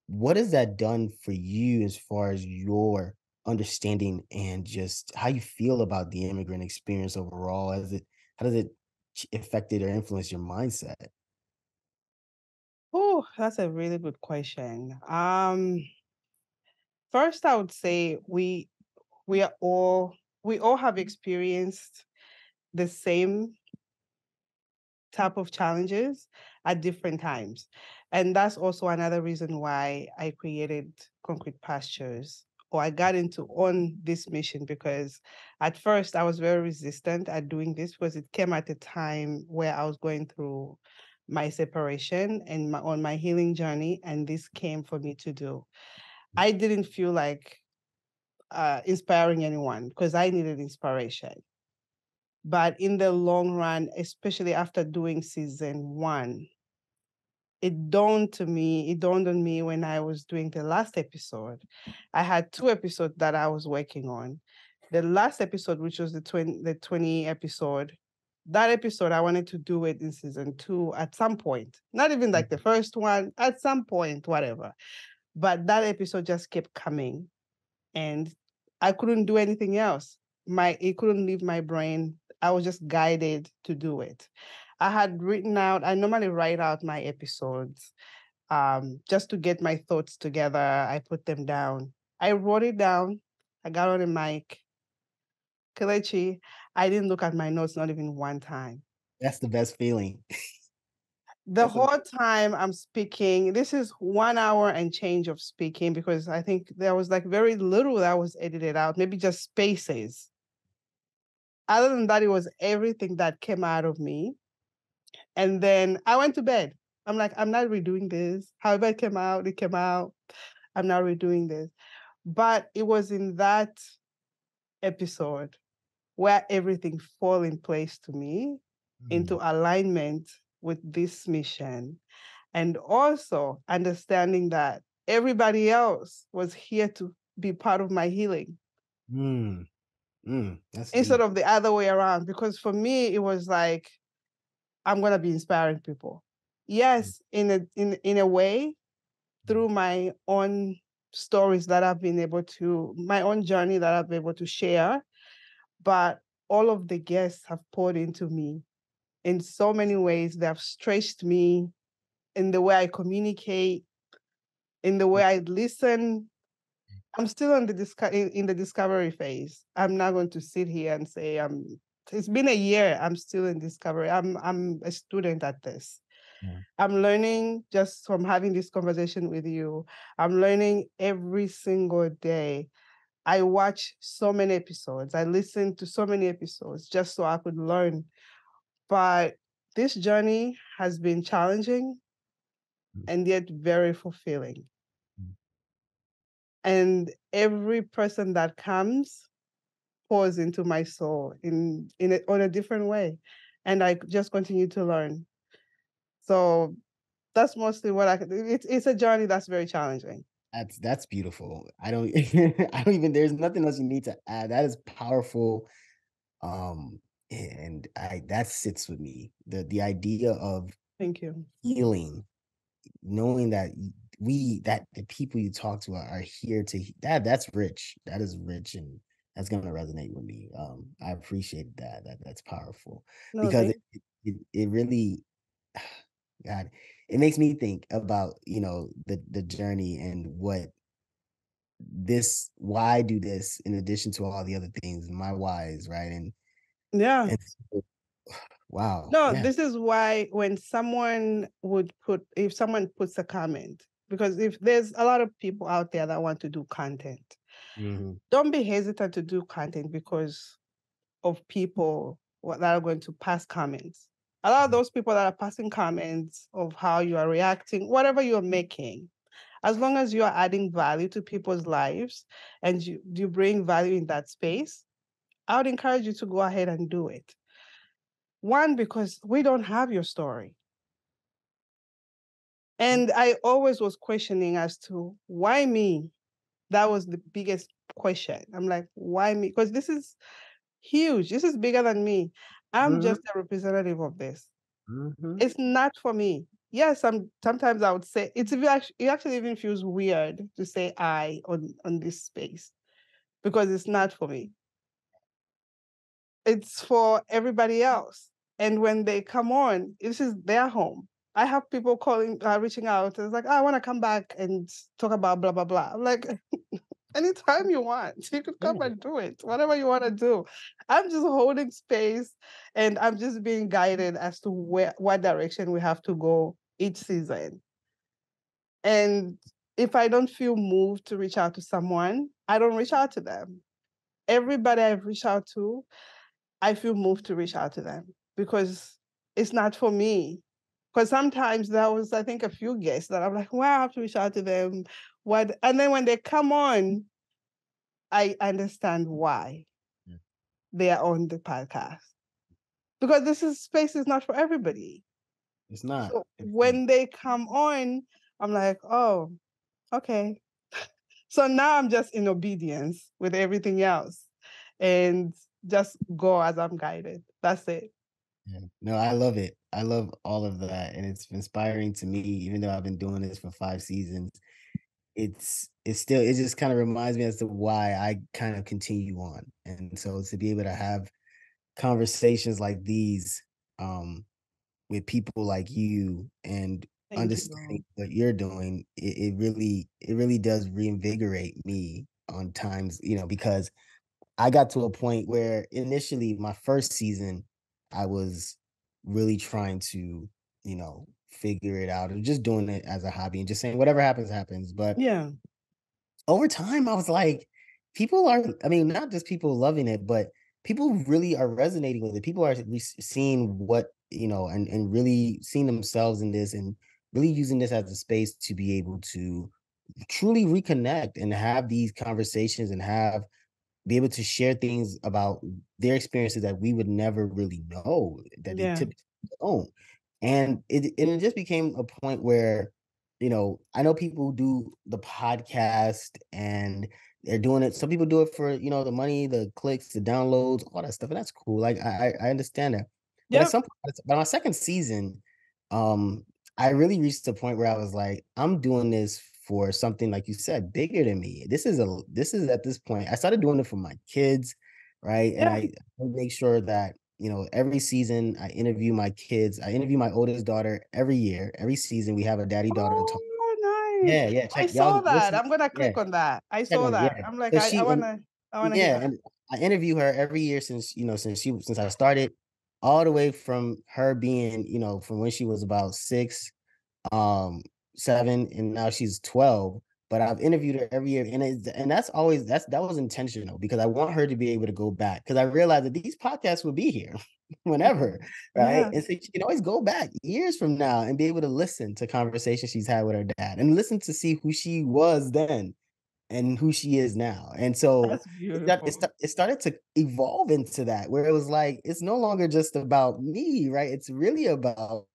what has that done for you as far as your understanding and just how you feel about the immigrant experience overall? How does it affected or influence your mindset? Oh, that's a really good question. First I would say we are all we all have experienced the same type of challenges at different times. And that's also another reason why I created Concrete Pastures, or I got into on this mission, because at first I was very resistant at doing this because it came at a time where I was going through my separation and on my healing journey, and this came for me to do. I didn't feel like inspiring anyone because I needed inspiration. But in the long run, especially after doing season one, it dawned on me when I was doing the last episode. I had two episodes that I was working on. The last episode, which was the 20 episode, that episode, I wanted to do it in season two at some point. Not even like the first one, at some point, whatever. But that episode just kept coming, and I couldn't do anything else. It couldn't leave my brain. I was just guided to do it. I normally write out my episodes just to get my thoughts together. I put them down. I wrote it down. I got on a mic. Kelechi, I didn't look at my notes, not even one time. That's the best feeling. The whole time I'm speaking, this is 1 hour and change of speaking, because I think there was like very little that was edited out, maybe just spaces. Other than that, it was everything that came out of me. And then I went to bed. I'm like, I'm not redoing this. However it came out, it came out. I'm not redoing this. But it was in that episode where everything fell in place to me into alignment with this mission. And also understanding that everybody else was here to be part of my healing That's instead deep. of the other way around. Because for me, it was like, I'm going to be inspiring people. Yes, in a way, through my own stories that my own journey that I've been able to share, but all of the guests have poured into me in so many ways. They have stretched me in the way I communicate, in the way I listen. I'm still in the discovery phase. I'm not going to sit here and say it's been a year. I'm still in discovery. I'm a student at this. Yeah. I'm learning just from having this conversation with you. I'm learning every single day. I watch so many episodes. I listen to so many episodes just so I could learn. But this journey has been challenging and yet very fulfilling. Mm. And every person that comes pours into my soul on a different way. And I just continue to learn. So that's mostly what I could do. It's a journey that's very challenging. That's beautiful. I don't I don't even there's nothing else you need to add. That is powerful. Um, and I that sits with me. The idea of Thank you. healing, knowing that that the people you talk to are here to that's rich. That is rich, and that's gonna resonate with me. I appreciate that. That's powerful No, because thank it really God, it makes me think about, the journey and what this why I do this in addition to all the other things, my whys, right? Yeah. And so, wow, No, yeah. this is why when if someone puts a comment, because if there's a lot of people out there that want to do content, Mhm, don't be hesitant to do content because of people that are going to pass comments. A lot of mhm, those people that are passing comments of how you are reacting, whatever you're making, as long as you are adding value to people's lives and you bring value in that space, I would encourage you to go ahead and do it. One, because we don't have your story. mm, And I always was questioning as to why me? That was the biggest question. I'm like, why me? Because this is huge. This is bigger than me. I'm mhm, just a representative of this. mhm. It's not for me. Yes, sometimes I would say it actually even feels weird to say I on this space because it's not for me. It's for everybody else. And when they come on, this is their home. I have people reaching out. It's like, I want to come back and talk about blah, blah, blah. I'm like, anytime you want, you could come Yeah, and do it, whatever you want to do. I'm just holding space and I'm just being guided as to what direction we have to go each season. And if I don't feel moved to reach out to someone, I don't reach out to them. Everybody I've reached out to, I feel moved to reach out to them because it's not for me. Because sometimes there was, I think, a few guests that I'm like, wow, I have to reach out to them. What? And then when they come on, I understand why yeah. they are on the podcast. Because space is not for everybody. It's not. So It's not. when they come on, I'm like, oh, okay. So now I'm just in obedience with everything else and just go as I'm guided. That's it. Yeah. No, I love it. I love all of that, and it's inspiring to me, even though I've been doing this for 5 seasons. It's still it just kinda reminds me as to why I kind of continue on, and so to be able to have conversations like these, um, with people like you and Thank understanding you. what you're doing, it really does reinvigorate me on times, because I got to a point where initially my first season, I was really trying to, figure it out and just doing it as a hobby and just saying whatever happens, happens. But Yeah. over time, I was like, people are, I mean, not just people loving it, but people really are resonating with it. People are seeing what, and really seeing themselves in this and really using this as a space to be able to truly reconnect and have these conversations and be able to share things about their experiences that we would never really know that they Yeah. typically don't. And it just became a point where, I know people do the podcast and they're doing it. Some people do it for, the money, the clicks, the downloads, all that stuff. And that's cool. Like I understand that. But at Yep. some point, by my second season, um, I really reached a point where I was like, I'm doing this for something, like you said, bigger than me. This is at this point. I started doing it for my kids, right? And Yeah. I make sure that, every season I interview my kids. I interview my oldest daughter every year. Every season we have a daddy daughter talk. Oh, nice. Yeah, yeah. I Check saw y'all that. listen. I'm gonna Yeah, click on that. I check saw on it. that. Yeah. I'm like, So I she and wanna I wanna hear yeah, that. and I interview her every year since I started. all the way from her being, from when she was about 6, um, 7, and now she's 12. But I've interviewed her every year, and that was intentional because I want her to be able to go back because I realized that these podcasts will be here whenever, right? Yeah, And so she can always go back years from now and be able to listen to conversations she's had with her dad and listen to see who she was then and who she is now. And so that's beautiful. it started to evolve into that where it was like it's no longer just about me, right? It's really about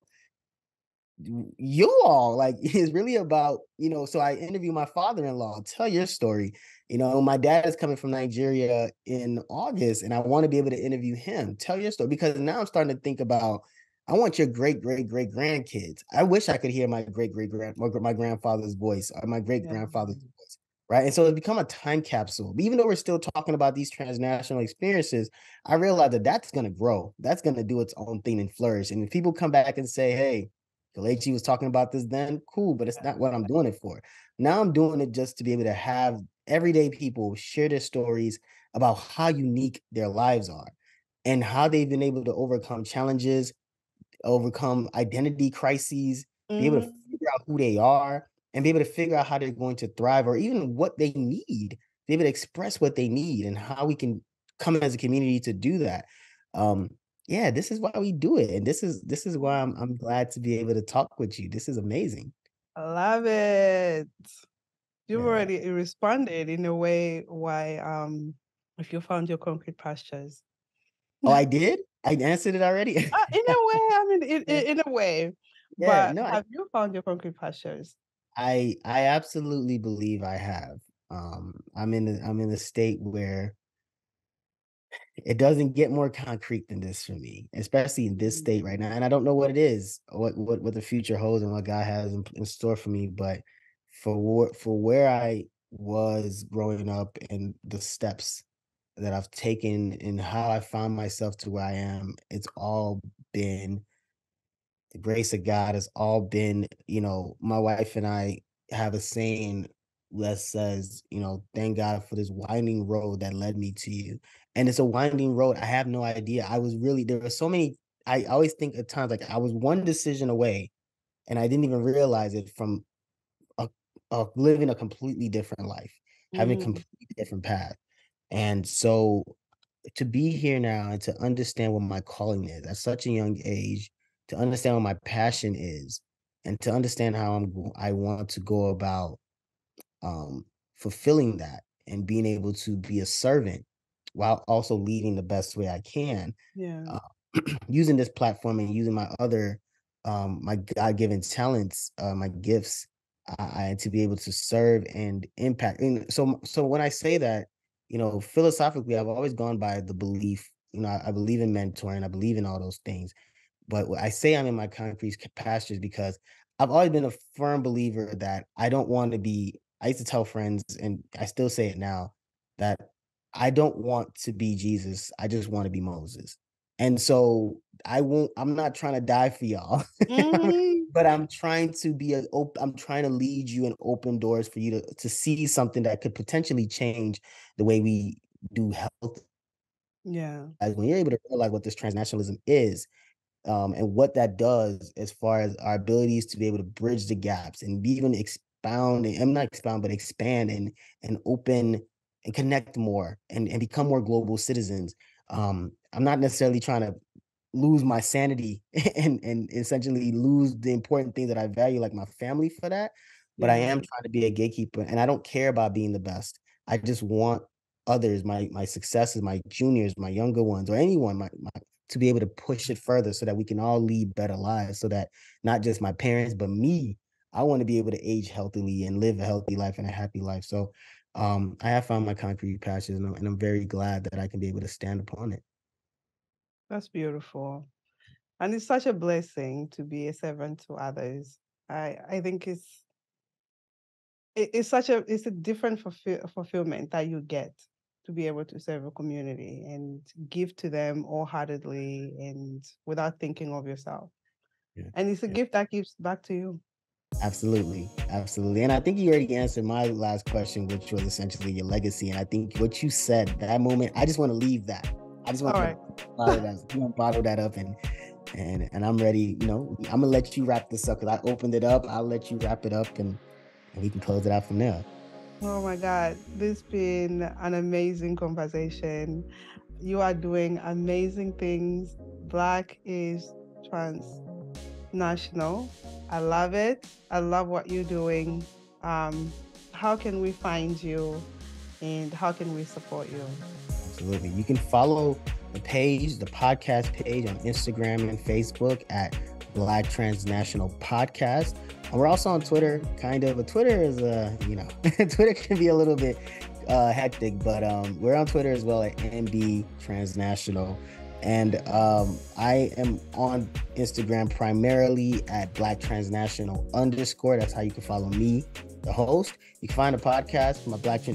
you all. Like it's really about, so I interview my father-in-law, tell your story. My dad is coming from Nigeria in August and I want to be able to interview him, tell your story, because now I'm starting to think about, I want your great great great grandkids. I wish I could hear my great great my grandfather's voice or my great Yeah. grandfather's voice, right? And so it's become a time capsule. But even though we're still talking about these transnational experiences, I realize that that's going to grow, that's going to do its own thing and flourish. And if people come back and say, hey, Kalechi was talking about this then, cool, but it's not what I'm doing it for. Now I'm doing it just to be able to have everyday people share their stories about how unique their lives are and how they've been able to overcome challenges, overcome identity crises, be able to Mhm. figure out who they are, and be able to figure out how they're going to thrive or even what they need, be able to express what they need and how we can come as a community to do that. Um, yeah, this is why we do it. And this is why I'm glad to be able to talk with you. This is amazing. I love it. You've Yeah. already responded in a way why if you found your concrete pastures. Oh, I did? I answered it already. In a way, I mean Yeah. in a way. Yeah, But no, have you found your concrete pastures? I absolutely believe I have. I'm in a state where it doesn't get more concrete than this for me, especially in this state right now. And I don't know what it is, what the future holds and what God has in store for me. But for where I was growing up and the steps that I've taken and how I found myself to where I am, it's all been the grace of God. Has all been, my wife and I have a saying that says, thank God for this winding road that led me to you. And it's a winding road. I have no idea. There were so many, I always think at times like I was one decision away and I didn't even realize it from a, living a completely different life, having a Mhm. completely different path. And so to be here now and to understand what my calling is at such a young age, to understand what my passion is, and to understand how I want to go about fulfilling that and being able to be a servant while also leading the best way I can. Yeah. Uh, using this platform and using my other my God-given talents, my gifts, to be able to serve and impact. And so when I say that, philosophically, I've always gone by the belief, I believe in mentoring, I believe in all those things. But I say I'm in my concrete pastures because I've always been a firm believer that I don't want to be. I used to tell friends, and I still say it now, that I don't want to be Jesus. I just want to be Moses. And so I'm not trying to die for y'all, Mhm. but I'm trying to I'm trying to lead you and open doors for you to see something that could potentially change the way we do health. Yeah. As when you're able to realize what this transnationalism is, and what that does as far as our abilities to be able to bridge the gaps and even expound and not expound, but expand and open and connect more and become more global citizens. I'm not necessarily trying to lose my sanity and essentially lose the important things that I value, like my family for that. But I Yeah. am trying to be a gatekeeper and I don't care about being the best. I just want others, my successes, my juniors, my younger ones, or anyone, to be able to push it further so that we can all lead better lives. So that not just my parents, but me, I want to be able to age healthily and live a healthy life and a happy life. So I have found my concrete passions and I'm very glad that I can be able to stand upon it. That's beautiful. And it's such a blessing to be a servant to others. I think it's such a different fulfillment that you get to be able to serve a community and give to them wholeheartedly and without thinking of yourself. Yeah. And it's a Yeah. gift that gives back to you. Absolutely. Absolutely. And I think you already answered my last question, which was essentially your legacy. And I think what you said that moment, I just want to leave that. I just All want right. to bottle that up and I'm ready. You know, I'm gonna let you wrap this up because I opened it up. I'll let you wrap it up and we can close it out from there. Oh my God, this has been an amazing conversation. You are doing amazing things. Black is transnational. I love it. I love what you're doing. How can we find you and how can we support you? Absolutely. You can follow the podcast page on Instagram and Facebook at Black Transnational Podcast. And we're also on Twitter, kind of. But Twitter is, Twitter can be a little bit hectic, but we're on Twitter as well at NB Transnational. And I am on Instagram primarily at Black Transnational _. That's how you can follow me, the host. You can find a podcast,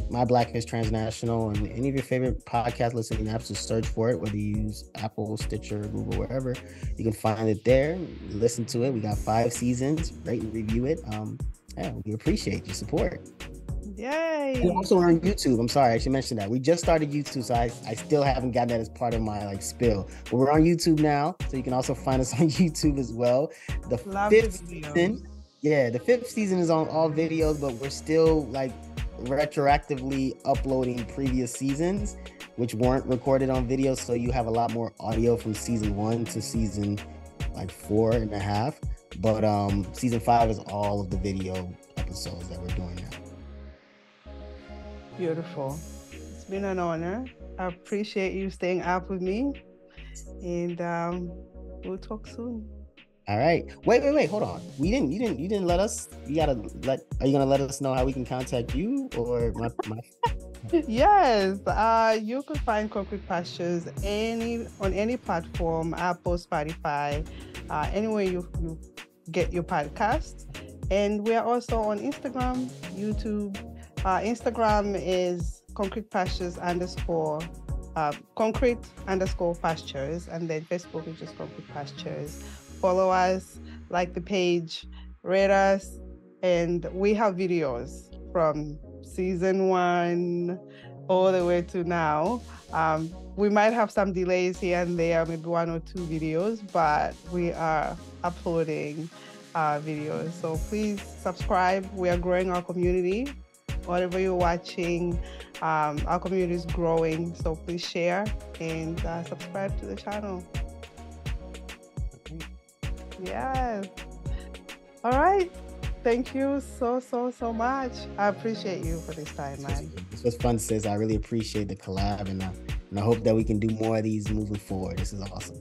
My Black is Transnational, and any of your favorite podcast listening apps. Just search for it, whether you use Apple, Stitcher, Google, wherever. You can find it there. Listen to it. We got 5 seasons. Rate and review it. We appreciate your support. Yay! And also we're on YouTube. I'm sorry, I should mention that. We just started YouTube, so I still haven't gotten that as part of my spill. But we're on YouTube now, so you can also find us on YouTube as well. The 5th season is on all videos, but we're still retroactively uploading previous seasons, which weren't recorded on video. So you have a lot more audio from season 1 to season 4.5. But season 5 is all of the video episodes that we're doing now. Beautiful. It's been an honor. I appreciate you staying up with me, and we'll talk soon. All right. Wait. Hold on. You didn't let us. Are you gonna let us know how we can contact you or my? Yes. You can find Concrete Pastures on any platform, Apple, Spotify, anywhere you get your podcast, and we are also on Instagram, YouTube. Instagram is Concrete Pastures _Concrete_Pastures, and then Facebook is just Concrete Pastures. Follow us, like the page, rate us, and we have videos from season 1 all the way to now. We might have some delays here and there, maybe 1 or 2 videos, but we are uploading videos. So please subscribe. We are growing our community. Whatever you're watching, our community is growing, so please share and subscribe to the channel. Yes. All right. Thank you so much. I appreciate you for this time, man. This was fun, sis. I really appreciate the collab, and I hope that we can do more of these moving forward. This is awesome.